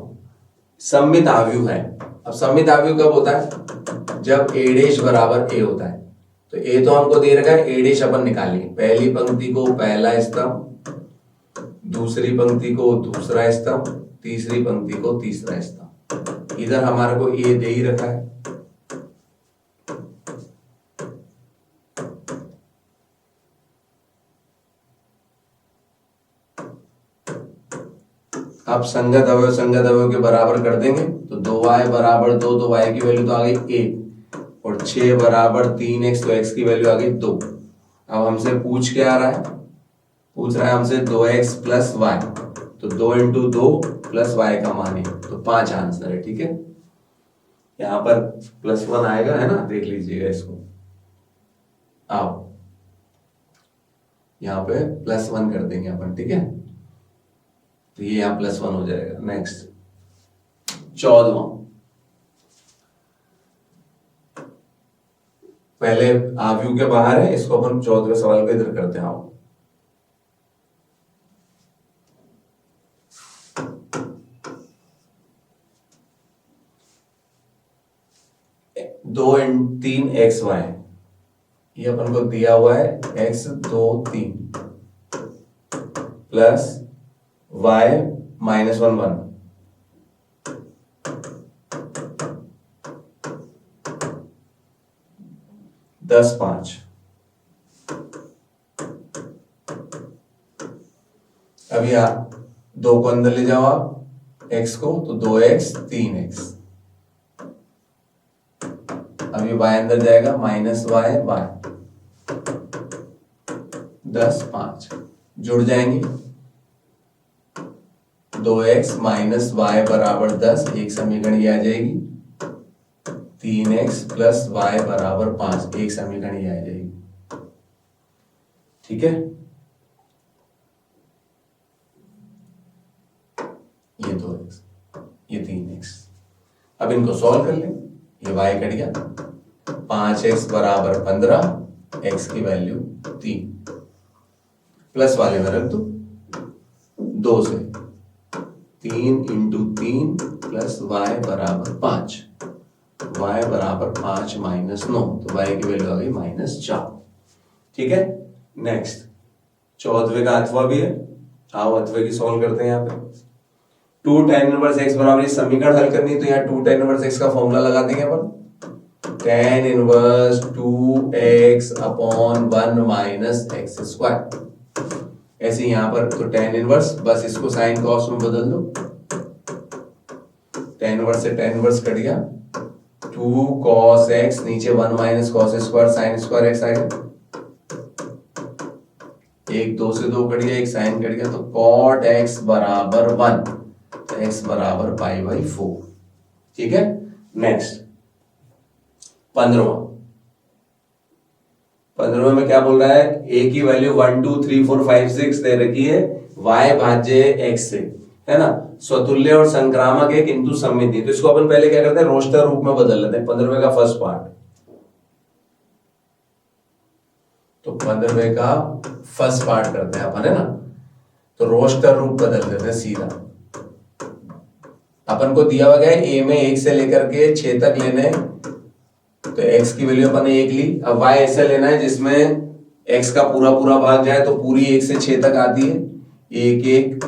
सममित अवयव है। अब सममित अवयव कब होता है, जब a' बराबर a होता है। तो a तो हमको दे रखा है, a' अपन निकालेंगे, पहली पंक्ति को पहला स्तंभ, दूसरी पंक्ति को दूसरा स्तंभ, तीसरी पंक्ति को तीसरा स्तंभ। इधर हमारे को a दे ही रखा है, अब संगत अवयव के बराबर कर देंगे, तो 2y बराबर 2, तो y की वैल्यू तो आ गई 1, और 6 बराबर 3x, तो x की वैल्यू आ गई 2। अब हमसे पूछ क्या आ रहा है, पूछ रहा है हमसे 2x प्लस y, तो 2 इंटू 2 प्लस y का मान है, तो 5 आंसर है। ठीक है, यहां पर +1 आएगा, है ना, देख लीजिएगा इसको। आओ यहां पे +1 कर देंगे अपन। ठीक है, तो ये यहां +1 हो जाएगा। नेक्स्ट 14वां। पहले आव्यू के बाहर है, इसको अपन 14वें सवाल को इधर करते हैं। आओ, दो एंड 3 एक्स वाई, ये अपन को दिया हुआ है x 2 3 प्लस y -1 1 10 5। अब यहां 2 को अंदर ले जाओ आप, x को, तो 2x 3x। अब ये y अंदर जाएगा, -y 10 5 जुड़ जाएंगे, 2x -y बराबर 10, एक समीकरण ये आ जाएगी, 3x प्लस y बराबर 5, एक समीकरण ये आ जाएगी। ठीक है, ये 2x, ये 3x। अब इनको सॉल्व कर लें, ये y कट गया, 5x बराबर 15, x की वैल्यू 3, प्लस वाले में रख दो 2 से, 3 × 3 प्लस y बराबर 5, y बराबर 5 -9, तो y की वैल्यू आ गई -4। ठीक है, नेक्स्ट 14वें का अथवा भी है, आओ अथवे की सॉल्व करते हैं। यहाँ पे 2 tan इनवर्स x बराबर, ये समीकरण हल करनी है तो यहाँ 2 tan इनवर्स x का फॉर्मूला लगा देंगे अपन, tan inverse 2x upon 1 - x square. ऐसे यहाँ पर तो tan इनवर्स, बस इसको साइन कॉस में बदल दो, tan इनवर्स से tan इनवर्स कट गया, 2 cos x, नीचे 1 - cos square sin square x आएगा, 1 2 से 2 कट गया, एक साइन कट गया, तो cot x बराबर 1, तो x बराबर π/4। ठीक है, नेक्स्ट 15वां में क्या बोल रहा है, a की वैल्यू 1 2 3 4 5 6 दे रखी है, y भाज्य x से, है ना, स्वतुल्य और संक्रामक है किंतु सममित नहीं। तो इसको अपन पहले क्या करते हैं, रोस्टर रूप में बदल लेते हैं। 15वें का फर्स्ट पार्ट, तो 15वें का फर्स्ट पार्ट करते हैं अपन, है ना, तो रोस्टर रूप बदल देते हैं सीधा। अपन को दिया हुआ है a में 1 से लेकर के 6 तक लेने, तो x की वैल्यू अपन ने 1 ली। अब y ऐसे लेना है जिसमें x का पूरा पूरा भाग जाए, तो पूरी 1 से 6 तक आती है, 1 1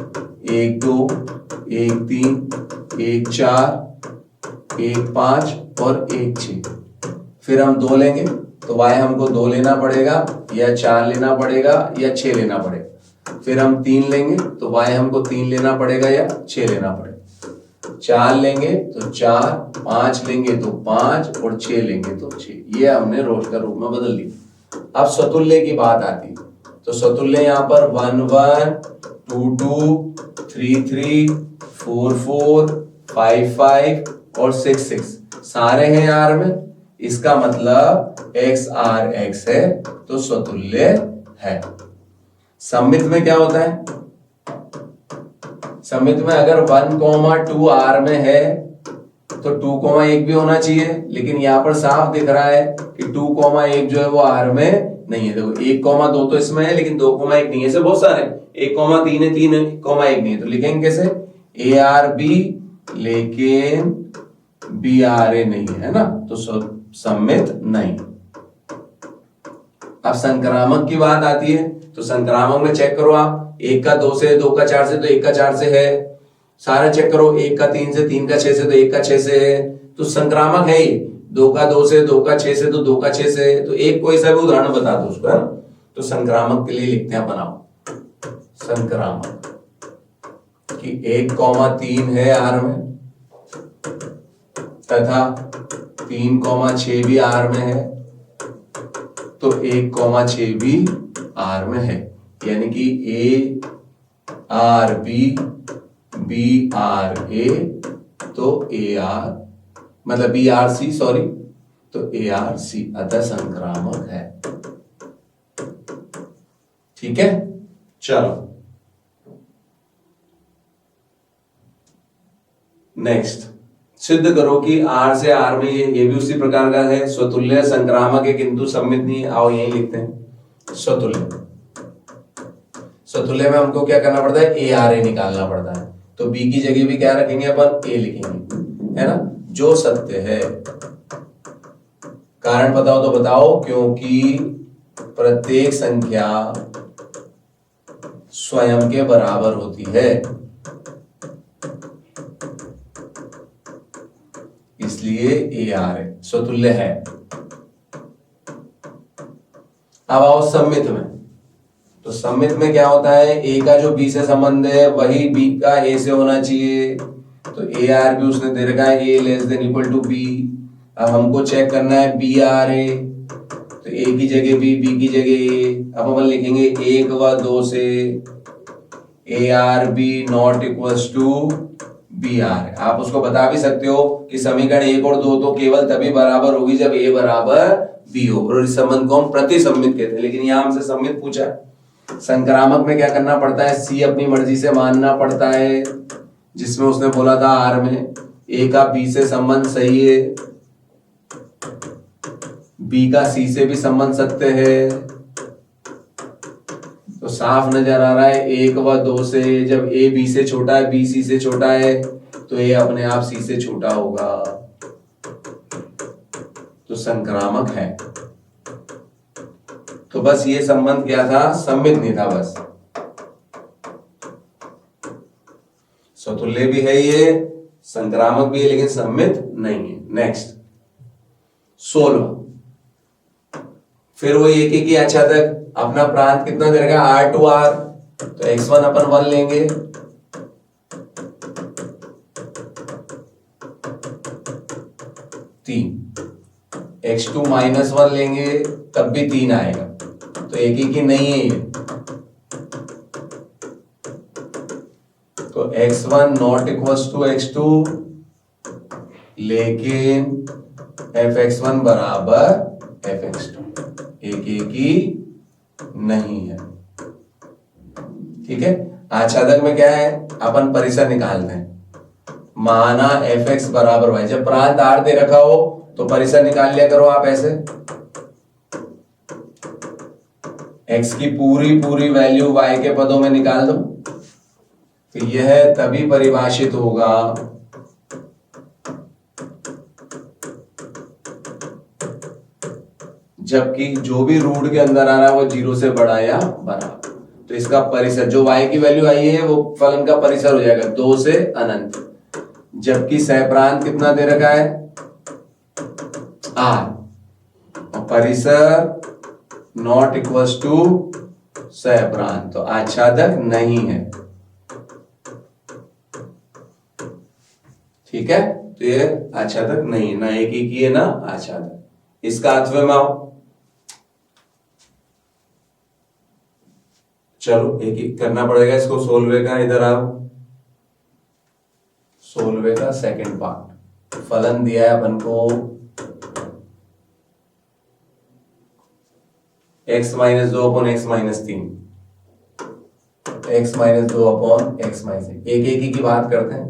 1 2 1 3 1 4 1 5 और 1 6। फिर हम 2 लेंगे, तो y हमको 2 लेना पड़ेगा या 4 लेना पड़ेगा या 6 लेना पड़ेगा। फिर हम 3 लेंगे, तो y हमको 3 लेना पड़ेगा या 6 लेना पड़ेगा। 4 लेंगे तो 4, 5 लेंगे तो 5 और 6 लेंगे तो 6। ये हमने रोस्टर रूप में बदल दिया। अब स्वतुल्य की बात आती है, तो स्वतुल्य यहाँ पर 1 1 2 2 3 3 4 4 5 5 और 6 6 सारे हैं R में। इसका मतलब x R x है, तो स्वतुल्य है। सममित में क्या होता है, सममित में अगर 1 2 R में है तो 2 1 भी होना चाहिए, लेकिन यहाँ पर साफ दिख रहा है कि 2 1 जो है वो R में नहीं है। देखो 1 2 तो इसमें है, लेकिन 2 1 नहीं है। ऐसे बहुत सारे 1 3 है, 3 1 नहीं है, तो लिखेंगे कैसे, ARB लेकिन BRA नहीं है ना, तो सममित नहीं। अब संक्रामक की बात आती है, तो संक्रामक में चेक करो आप, 1 का 2 से, 2 का 4 से, तो 1 का 4 से है। सारा चेक करो, 1 का 3 से, 3 का 6 से, तो 1 का 6 से है, तो संक्रामक है ये। 2 का 2 से, 2 का 6 से, तो 2 का 6 से है। तो एक कोई सा भी उदाहरण बता दो उसको, है ना। तो संक्रामक के लिए लिखते हैं, बनाओ संक्रामक कि 1 3 है R में, तथा 3 6 भी R में है, तो 1 6 भी R में है, यानी कि ARB BRA, तो AR मतलब BRC, सॉरी, तो ARC अतः संक्रामक है। ठीक है, चलो नेक्स्ट सिद्ध करो कि R से R में ये भी उसी प्रकार का है, स्वतुल्य संक्रामक है किंतु सम्मित नहीं है। आओ यही लिखते हैं स्वतुल्य। स्वतुल्य में हमको क्या करना पड़ता है, ARA निकालना पड़ता है। तो B की जगह भी क्या रखेंगे अपन, A लिखेंगे, है ना। जो सत्य है, कारण बताओ तो बताओ, क्योंकि प्रत्येक संख्या स्वयं के बराबर होती है, इसलिए AR है, स्वतुल्य है। अब आओ सम्मित में। तो सम्मित में क्या होता है, A का जो B से संबंध है वही B का A से होना चाहिए। तो AR भी उसने दे रखा है A less than equal to B। अब हमको चेक करना है BRA, तो A की जगह B की जगह A। अब अपन लिखेंगे 1 व 2 से ARB not equals to BR। आप उसको बता भी सकते हो कि समीकरण 1 और 2 तो केवल तभी बराबर होगी जब A बराबर B हो, और इस संबंध को हम प्रतिसम्मित कहते हैं। लेकिन यहां हमसे सम्मित पूछा है। संक्रामक में क्या करना पड़ता है, C अपनी मर्जी से मानना पड़ता है, जिसमें उसने बोला था R में A का B से संबंध सही है, B का C से भी संबंध सत्य है। तो साफ नजर आ रहा है 1 व 2 से जब A B से छोटा है, B C से छोटा है, तो A अपने आप C से छोटा होगा, तो संक्रामक है। तो बस ये संबंध क्या था, सम्मित नहीं था बस। स्वतुल्य भी है ये, संक्रामक भी है, लेकिन सम्मित नहीं है। नेक्स्ट 16। फिर वो एक ही आच्छादक, अपना प्रांत कितना दे रखा है, R to R। तो x1 अपन 1 लेंगे, x2 -1 लेंगे, तब भी 3 आएगा। तो एक ही नहीं है ये। तो x1 not equals to x2, लेकिन fx1 बराबर fx2, एक ही नहीं है। ठीक है। आच्छादक में क्या है, अपन परिसर निकालते हैं। माना fx बराबर y, जब प्रांत R दे रखा हो तो परिसर निकाल लिया करो आप ऐसे। x की पूरी वैल्यू y के पदों में निकाल दो, तो यह तभी परिभाषित होगा जबकि जो भी रूट के अंदर आ रहा है वो 0 से बड़ा या बराबर। तो इसका परिसर, जो y की वैल्यू आई है वो फलन का परिसर हो जाएगा 2 से अनंत। जबकि सहप्रांत कितना दे रखा है, R, और परिसर नॉट इक्वल्स टू सहप्रांत, तो आच्छादक नहीं है। ठीक है। तो ये आच्छादक नहीं है, ना एक ही है ना आच्छादक। इसका अथवा में आओ, चलो एक एक करना पड़ेगा इसको। सोलवे का इधर आओ, सोलवे का सेकंड पार्ट। फलन दिया है अपन को x - 2 upon x - 3, x - 2 upon x - 3। एक की बात करते हैं।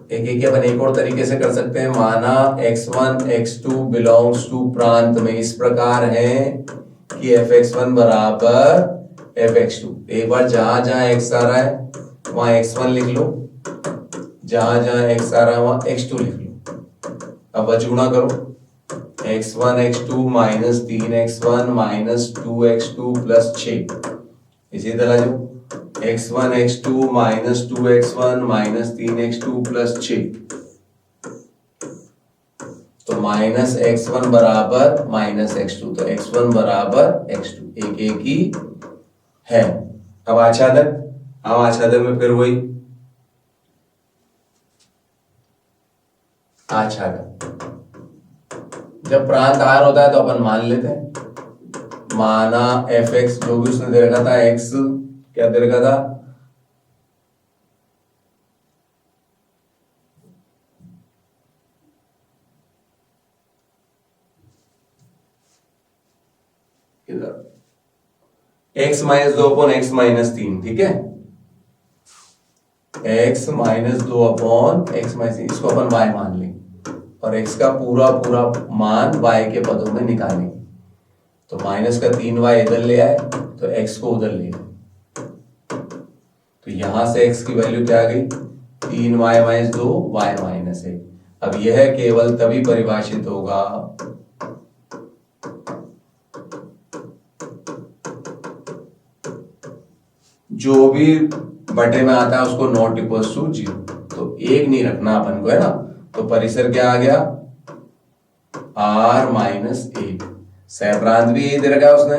एक अपन एक और तरीके से कर सकते हैं। माना x1 x2 बिलोंग्स टू प्रांत में इस प्रकार है कि fx1 बराबर fx2। एक बार जहां जहां x आ रहा है वहां x1 लिख लो, जहां जहां x आ रहा है वहां x2 लिख लो। अब अचूना करो, x1 x2 - 3x1 - 2x2 + 6। इसी तरह जो x1 x2 - 2x1 - 3x2 + 6, तो -x1 बराबर -x2, तो x1 बराबर x2, एक ही है। अब आच्छादक, अब आच्छादक में फिर वही आच्छादक, जब प्रांत R होता है तो अपन मान लेते हैं। माना fx जो भी उसने दे रखा था, x क्या दे रखा था, x - 2 अपॉन x - 3। ठीक है। x minus 2 upon x minus, इसको अपन y मान लेंगे और x का पूरा पूरा मान y के पदों में निकालेंगे। तो माइनस का 3y इधर ले आए तो x को उधर ले आए, तो यहां से x की वैल्यू क्या आ गई, 3y माइनस 2 y माइनस 1। अब यह केवल तभी परिभाषित होगा जो भी बटे में आता है उसको नॉट इक्वल्स टू 0, तो एक नहीं रखना अपन को, है ना। तो परिसर क्या आ गया, r माइनस 1। सहप्रांत भी यही दे रखा है उसने,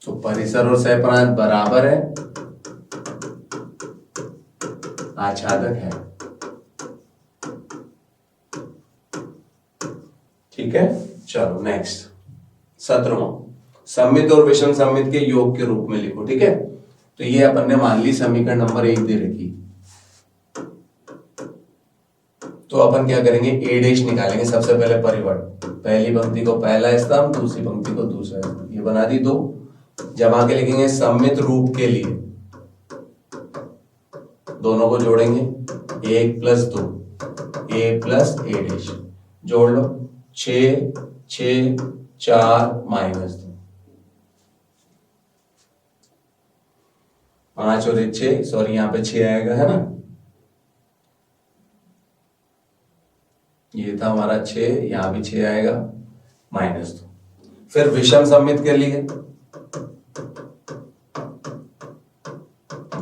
तो परिसर और सहप्रांत बराबर है, आच्छादक है। ठीक है, चलो नेक्स्ट 17वां, सममित और विषम सममित के योग के रूप में लिखो। ठीक है, तो ये अपन ने मान ली समीकरण नंबर 1 दे रखी, तो अपन क्या करेंगे, ए डैश निकालेंगे। सबसे पहले परिवर्त, पहली पंक्ति को पहला स्तंभ, दूसरी पंक्ति को दूसरा स्तंभ, ये बना दी दो। जमा के लिखेंगे सममित रूप के लिए, दोनों को जोड़ेंगे, 1 plus 2 a plus A dash, जोड़ लो, 6 6 4 माइनस 2, 5 और 1 6, सॉरी यहाँ पे 6 आएगा, है ना। ये था हमारा 6, यहां भी 6 आएगा, माइनस 2। फिर विषम सममित के लिए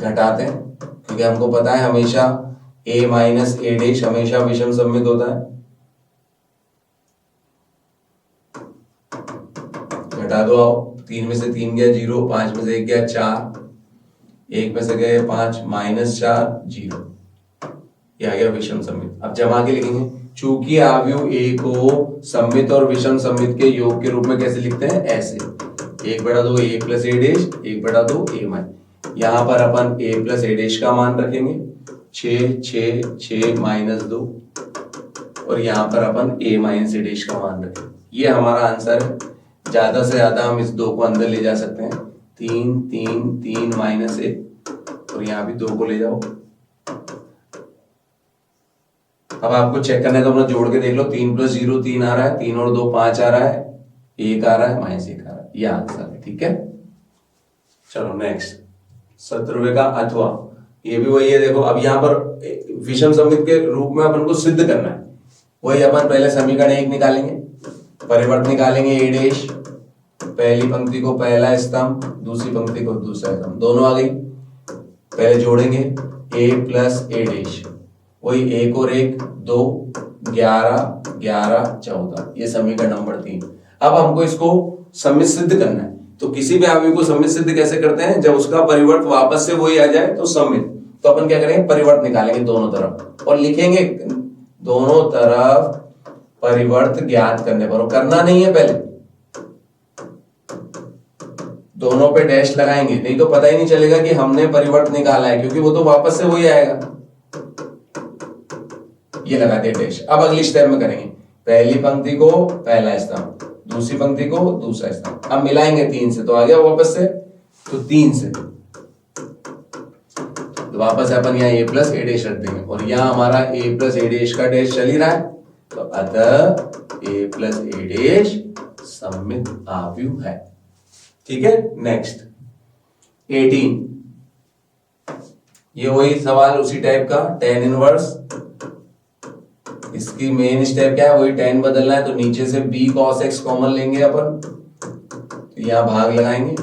घटाते हैं, क्योंकि हमको पता है हमेशा a माइनस ए डैश हमेशा विषम सममित होता है। घटा दो, आओ, 3 में से 3 गया 0, 5 में से 1 गया 4, 1 में से गए 5, माइनस 4 0, ये आ गया विषम सममित। अब जमा के लिखेंगे, चूंकि आव्यूह a को सममित और विषम सममित के योग के रूप में कैसे लिखते हैं, ऐसे 1/2 a plus A dash, 1/2 a minus, यहां पर अपन a प्लस ए डैश का मान रखेंगे 6 6 6 माइनस 2, और यहां पर अपन a माइनस ए डैश का मान रखेंगे। ये हमारा आंसर है। ज्यादा से ज्यादा हम इस 2 को अंदर ले जा सकते हैं, 3 3 3 माइनस 1, और यहां भी 2 को ले जाओ। अब आपको चेक करना है तो अपना जोड़ के देख लो, 3 प्लस 0 3 आ रहा है, 3 और 2 5 आ रहा है, 1 आ रहा है, माइनस 1 आ रहा है, ये आंसर है। ठीक है, चलो नेक्स्ट 17वें का अथवा, ये भी वही है। देखो अब यहाँ पर विषम सममित के रूप में अपन को सिद्ध करना है, वही अपन पहले समीकरण 1 निकालेंगे, परिवर्त निकालेंगे a डैश, पहली पंक्ति को पहला स्तंभ, दूसरी पंक्ति को दूसरा स्तंभ, दोनों आ गई। पहले जोड़ेंगे a प्लस ए डैश, वही 1 और 1 2, 11 11 14, ये समीकरण नंबर 3। अब हमको इसको सममित सिद्ध करना है, तो किसी भी आव्यूह को सममित सिद्ध कैसे करते हैं, जब उसका परिवर्त वापस से वही आ जाए तो सममित। तो अपन क्या करेंगे, परिवर्त निकालेंगे दोनों तरफ और लिखेंगे दोनों तरफ परिवर्त ज्ञात करने पर, करना नहीं है पहले, दोनों पे डैश लगाएंगे, नहीं तो पता ही नहीं चलेगा कि हमने परिवर्त निकाला है, क्योंकि वो तो वापस से वही आएगा। ये लगाते डैश। अब अगली स्टेप में करेंगे, पहली पंक्ति को पहला स्तंभ, दूसरी पंक्ति को दूसरा स्तंभ, अब मिलाएंगे 3 से, तो आ गया वापस से, तो 3 से तो वापस अपन यहाँ a प्लस ए डैश रख देंगे, और यहाँ हमारा a प्लस ए डैश का डैश चल ही रहा है, तो अतः a प्लस ए डैश सममित आव्यूह है। ठीक है, नेक्स्ट 18, ये वही सवाल उसी टाइप का, tan इनवर्स, इसकी मेन स्टेप क्या है, वही tan बदलना है, तो नीचे से b cos x कॉमन लेंगे अपन, तो यहां भाग लगाएंगे,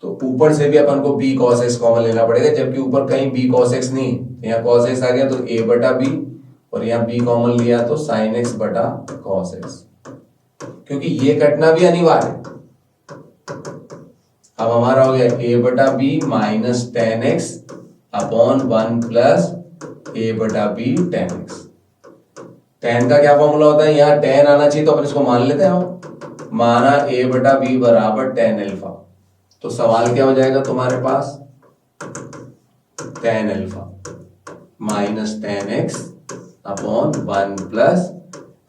तो ऊपर से भी अपन को b cos x कॉमन लेना पड़ेगा, जबकि ऊपर कहीं b cos x नहीं है, यहाँ cos x आ गया तो a बटा b, और यहाँ b कॉमन लिया तो sin x बटा cos x, क्योंकि ये कटना भी अनिवार्य है। अब हमारा हो गया a बटा b minus tan x upon 1 plus a बटा b tan x। tan का क्या फॉर्मूला होता है, यहाँ tan आना चाहिए तो अपन इसको मान लेते हैं, माना a बटा b बराबर tan अल्फा, तो सवाल क्या हो जाएगा तुम्हारे पास, tan alpha minus tan x upon 1 plus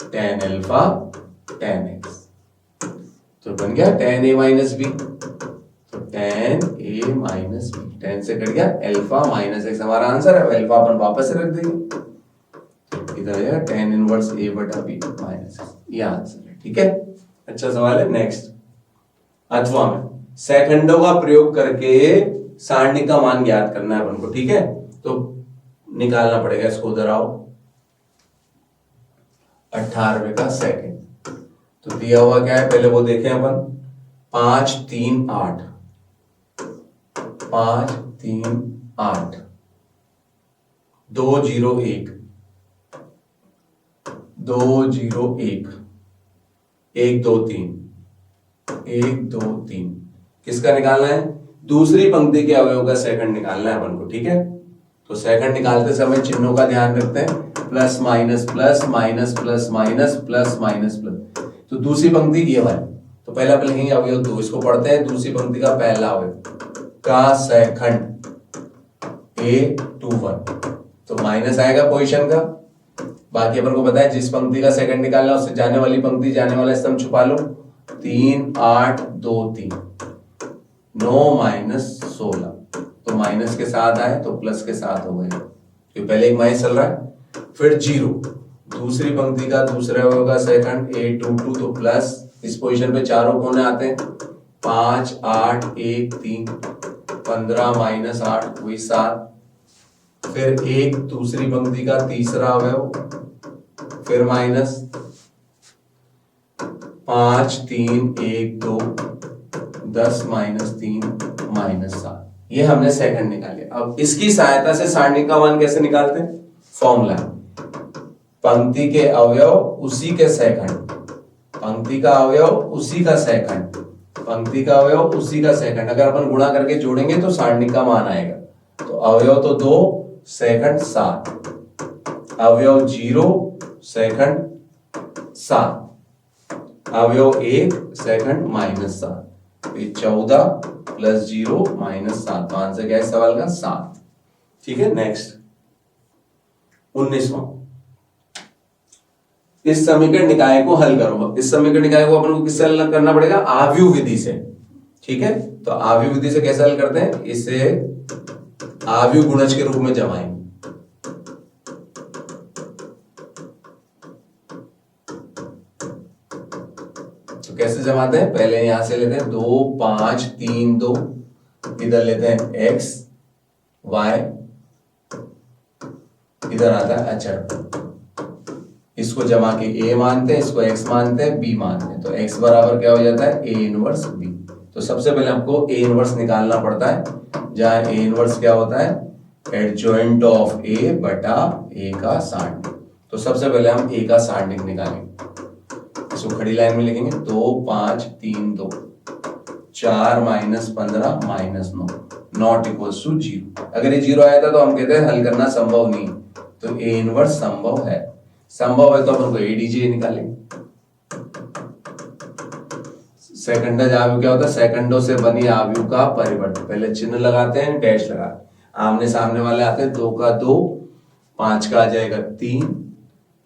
tan alpha tan x। तो बन गया tan a माइनस बी, तो tan a minus b, tan से कट गया अल्फा माइनस एक्स हमारा आंसर है। अल्फा अपन वापस रख देंगे, इधर आएगा tan इनवर्स a बटा b माइनस एक्स, ये आंसर है। ठीक है, अच्छा सवाल है। नेक्स्ट, अथवा में सेकंडों का प्रयोग करके सारणी का मान ज्ञात करना है अपन को। ठीक है, तो निकालना पड़ेगा इसको। उधर आओ, 18 का सेकंड, तो दिया हुआ क्या है पहले वो देखें अपन। 5 3 8, 5 3 8, 2 0 1, 2 0 1, 1 2 3, 1 2 3, किसका निकालना है? दूसरी पंक्ति के अवयव का सेकंड निकालना है अपन को। ठीक है, तो सेकंड निकालते समय चिन्हों का ध्यान रखते हैं, plus minus plus minus plus minus plus minus plus. तो दूसरी पंक्ति ये वाली, तो पहले अपन लिखेंगे अवयव 2, इसको पढ़ते हैं। दूसरी पंक्ति का पहला अवयव का सेकंड A21, तो माइनस आएगा पोजीशन का। बाकी अपन को पता है जिस पंक्ति का सेकंड निकालना है उससे जाने वाली पंक्ति जाने वाला स्तंभ छुपा लो। 3 8 2 3, 9 माइनस 16, तो माइनस के साथ आए तो प्लस के साथ हो गए, क्योंकि पहले एक माइनस चल रहा है। फिर 0, दूसरी पंक्ति का दूसरे अवयव का सेकंड A22, तो प्लस, इस पोजीशन पे चारों कोने आते हैं। 5 8 1 3, 15 माइनस 8 वही 7। फिर एक दूसरी पंक्ति का तीसरा अवयव, फिर माइनस 5 3 1 2, 10 माइनस 3 माइनस 7, ये हमने सेकंड निकाले। अब इसकी सहायता से सारणी का मान कैसे निकालते हैं? फॉर्मूला, पंक्ति के अवयव उसी के सेकंड, पंक्ति का अवयव उसी का सेकंड, पंक्ति का अवयव उसी का सेकंड। अगर अपन गुणा करके जोड़ेंगे तो सारणी का मान आएगा। तो अवयव तो 2, सेकंड 7, अवयव 0, सेकंड 7, अवयव 1, सेकंड माइनस 7, 14 प्लस 0 माइनस 7, तो आंसर क्या है सवाल का? 7। ठीक है, नेक्स्ट 19वां, इस समीकरण निकाय को हल करो। इस समीकरण निकाय को अपन को किससे हल करना पड़ेगा? आव्यूह विधि से। ठीक है, तो आव्यूह विधि से कैसे हल करते हैं? इसे आव्यूह गुणज के रूप में जमाएंगे। तो कैसे जमाते हैं? पहले यहां से लेते हैं 2 5 3 2, इधर लेते हैं x y, इधर आता है अचर, इसको जमा के a मानते हैं, इसको x मानते हैं, b मानते हैं। तो x बराबर क्या हो जाता है? a inverse b। तो सबसे पहले आपको a इनवर्स निकालना पड़ता है, जहां a इनवर्स क्या होता है? एडजॉइंट ऑफ a बटा a का सारणिक। तो सबसे पहले हम a का सारणिक निकालेंगे, इसको खड़ी लाइन में लिखेंगे। 2 5 3 2, 4 minus 15 minus 9, not equals to 0। अगर ये 0 आया था तो हम कहते हैं हल करना संभव नहीं, तो a इनवर्स संभव है। संभव है तो अपन को एडीजे निकालेंगे। सेकंडज आव्यूह क्या होता है? सेकंडों से बनी आव्यूह का परिवर्तन। पहले चिन्ह लगाते हैं, डैश लगाते हैं, आमने सामने वाले आते हैं। 2 का 2, 5 का आ जाएगा 3,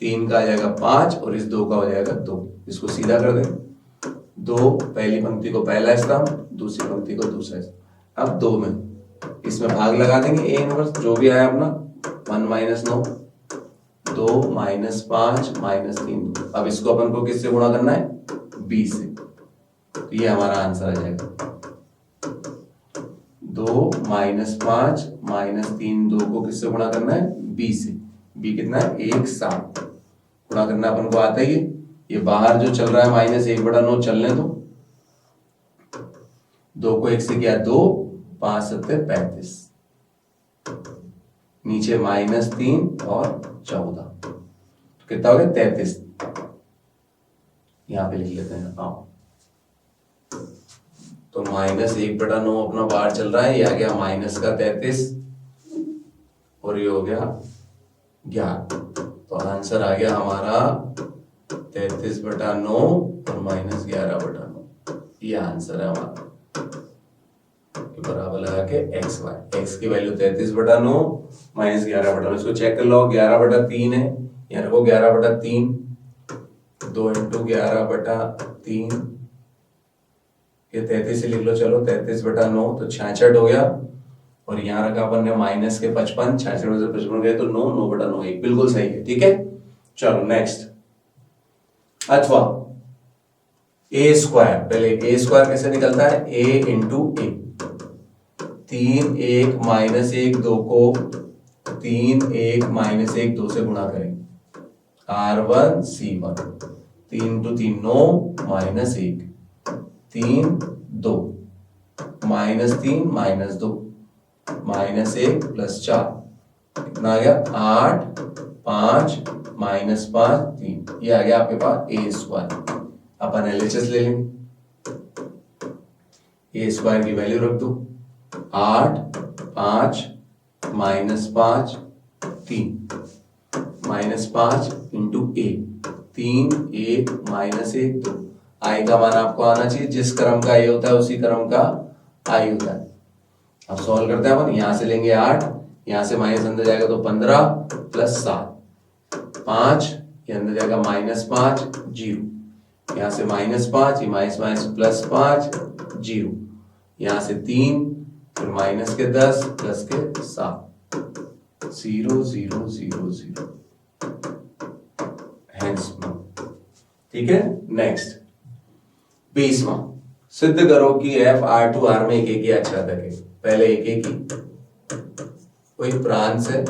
3 का आ जाएगा 5, और इस 2 का हो जाएगा 2। इसको सीधा कर दें। 2 पहली पंक्ति को पहला स्तंभ, दूसरी पंक्ति को दूसरा स्तंभ। अब 2 में इसमें भाग लगा देंगे, ए इनवर्स जो भी आया अपना, 1 माइनस 9, 2 माइनस 5 माइनस 3। अब इसको अपन को किससे गुणा करना है? b से। तो ये हमारा आंसर आ जाएगा। 2 माइनस 5 माइनस 3, 2 को किससे गुणा करना है? b से। b कितना है? 1 7। गुणा करना अपन को आता ही है। ये बाहर जो चल रहा है माइनस 1/9 चलने दो। 2 को 1 से किया 2, 5 7 35, नीचे माइनस 3 और 14, तो कितना हो गया? 33। यहां पे लिख लेते हैं। आओ, तो माइनस 1/9 अपना बाहर चल रहा है, ये आ गया माइनस का 33 और ये हो गया 11। तो आंसर आ गया हमारा 33/9 और माइनस 11/9। ये आंसर है हमारा। बराबर लगा के एक्स वाई, एक्स की वैल्यू 33/9 माइनस 11/9। इसको चेक कर लो, 11/3 है, यहाँ रखो 11/3, 2 × 11/3 ये 33 से लिख लो, चलो 33/9 तो 66 हो गया, और यहाँ रखा अपन ने माइनस के 55, 66 में से 55 गए तो 9/9 1, बिल्कुल सही है। ठीक है, चलो नेक्स्ट। अथवा ए स्क्वायर, पहले ए स्क्वायर कैसे निकलता है, ए इंटू ए, 3 1 माइनस 1 2 को 3 1 माइनस 1 2 से गुणा करेंगे, R1 C1, 3 to 3 9 minus 1 3 2 minus 3 minus 2 minus 1 plus 4, कितना आ गया 8 5 माइनस 5 3, ये आ गया आपके पास ए स्क्वायर। अपन एलएचएस ले लेंगे, ए स्क्वायर की वैल्यू रख दो 8 5 माइनस 5 3 माइनस 5 इंटू ए, 3 1 माइनस 1 2, आई का मान आपको आना चाहिए, जिस क्रम का ए होता है उसी क्रम का आई होता है। अब सॉल्व करते हैं अपन, यहां से लेंगे 8, यहां से माइनस अंदर जाएगा तो 15 प्लस 7 5, ये अंदर जाएगा माइनस 5 0, यहां से माइनस 5, ये माइनस माइनस प्लस 5 0, यहां से 3, फिर माइनस के 10 प्लस के 7 0 0 0 0, हेंस। ठीक है, नेक्स्ट 20वां, सिद्ध करो कि एफ R2R में एक ही आच्छादक है। पहले एक ही कोई प्रांत से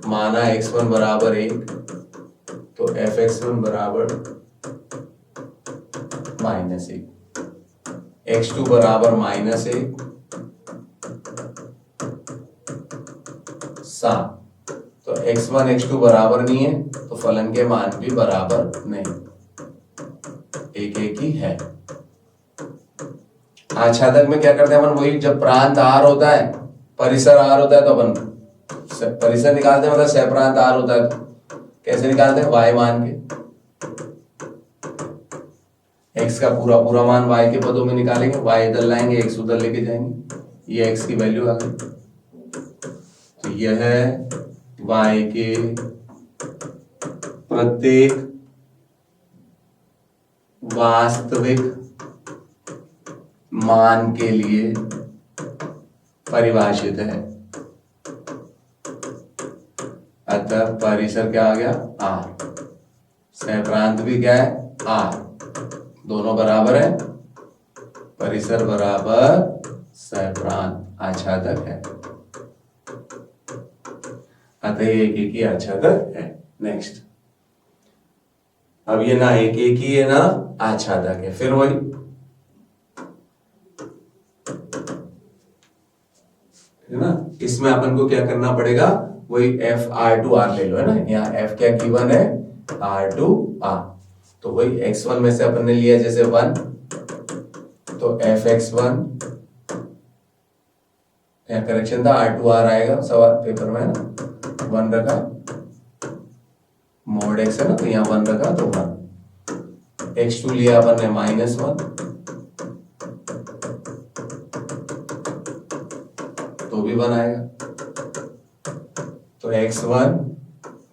माना x1 बराबर 1, तो fx1 बराबर -1, x2 बराबर -1 7, तो x1 x2 बराबर नहीं है तो फलन के मान भी बराबर नहीं, एक ही है। आच्छादक में क्या करते हैं अपन, वही जब प्रांत R होता है, परिसर R होता है तो अपन परिसर निकालते हैं, मतलब सहप्रांत R होता है तो कैसे निकालते हैं, y मान के, x का पूरा पूरा मान y के पदों में निकालेंगे, y इधर लाएंगे x उधर लेके जाएंगे, ये x की वैल्यू आ गई, तो यह है y के प्रत्येक वास्तविक मान के लिए परिभाषित है। अतः परिसर क्या आ गया R, सहप्रांत भी क्या है R, दोनों बराबर है, परिसर बराबर सहप्रांत आच्छादक है, अतः एक ही आच्छादक है। नेक्स्ट, अब ये ना एक ही है ना आच्छादक है, फिर वही है ना, इसमें अपन को क्या करना पड़ेगा, वही एफ R2R ले लो, है ना, यहाँ f क्या गिवन है R2R, तो वही x1 में से अपन ने लिया जैसे 1, तो fx1, यहाँ करेक्शन था R2R आएगा सवाल पेपर में, है ना, 1 रखा, मोड x है ना, तो यहाँ 1 रखा तो 1, x2 लिया अपन ने -1, तो भी 1 आएगा, तो x1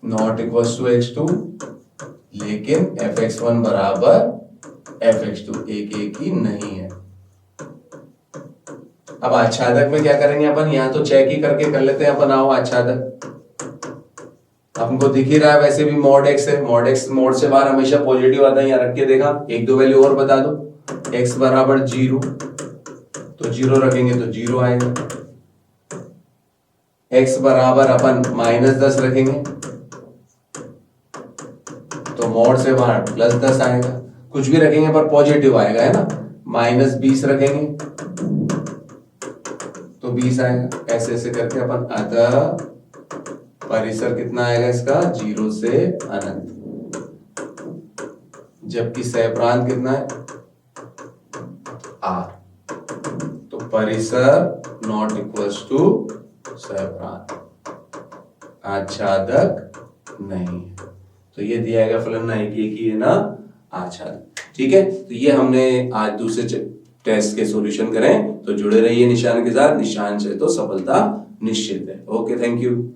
not equals to x2, लेकिन fx1 बराबर fx2, एक ही नहीं है। अब आच्छादक में क्या करेंगे अपन, यहां तो चेक ही करके कर लेते हैं अपन, आओ आच्छादक हमको दिख ही रहा है, वैसे भी मोड x है, मोड से बाहर हमेशा पॉजिटिव आता है, यहाँ रख के देखा, एक दो वैल्यू और बता दो, x बराबर 0, तो 0 रखेंगे तो 0 आएगा, x बराबर अपन -10 रखेंगे तो मोड से बाहर +10 आएगा, कुछ भी रखेंगे पर पॉजिटिव आएगा, है ना, -20 रखेंगे तो 20 आएगा, ऐसे ऐसे करके अपन, अतः परिसर कितना आएगा इसका 0 से अनंत, जबकि सहप्रांत कितना है R, तो परिसर नॉट इक्वल्स टू सहप्रांत, आच्छादक नहीं है, तो ये दिया गया फलन ना एक ही है ना आच्छादक। ठीक है, तो ये हमने आज दूसरे टेस्ट के सॉल्यूशन करें, तो जुड़े रहिए निशान के साथ, निशान से तो सफलता निश्चित है। Okay, thank you.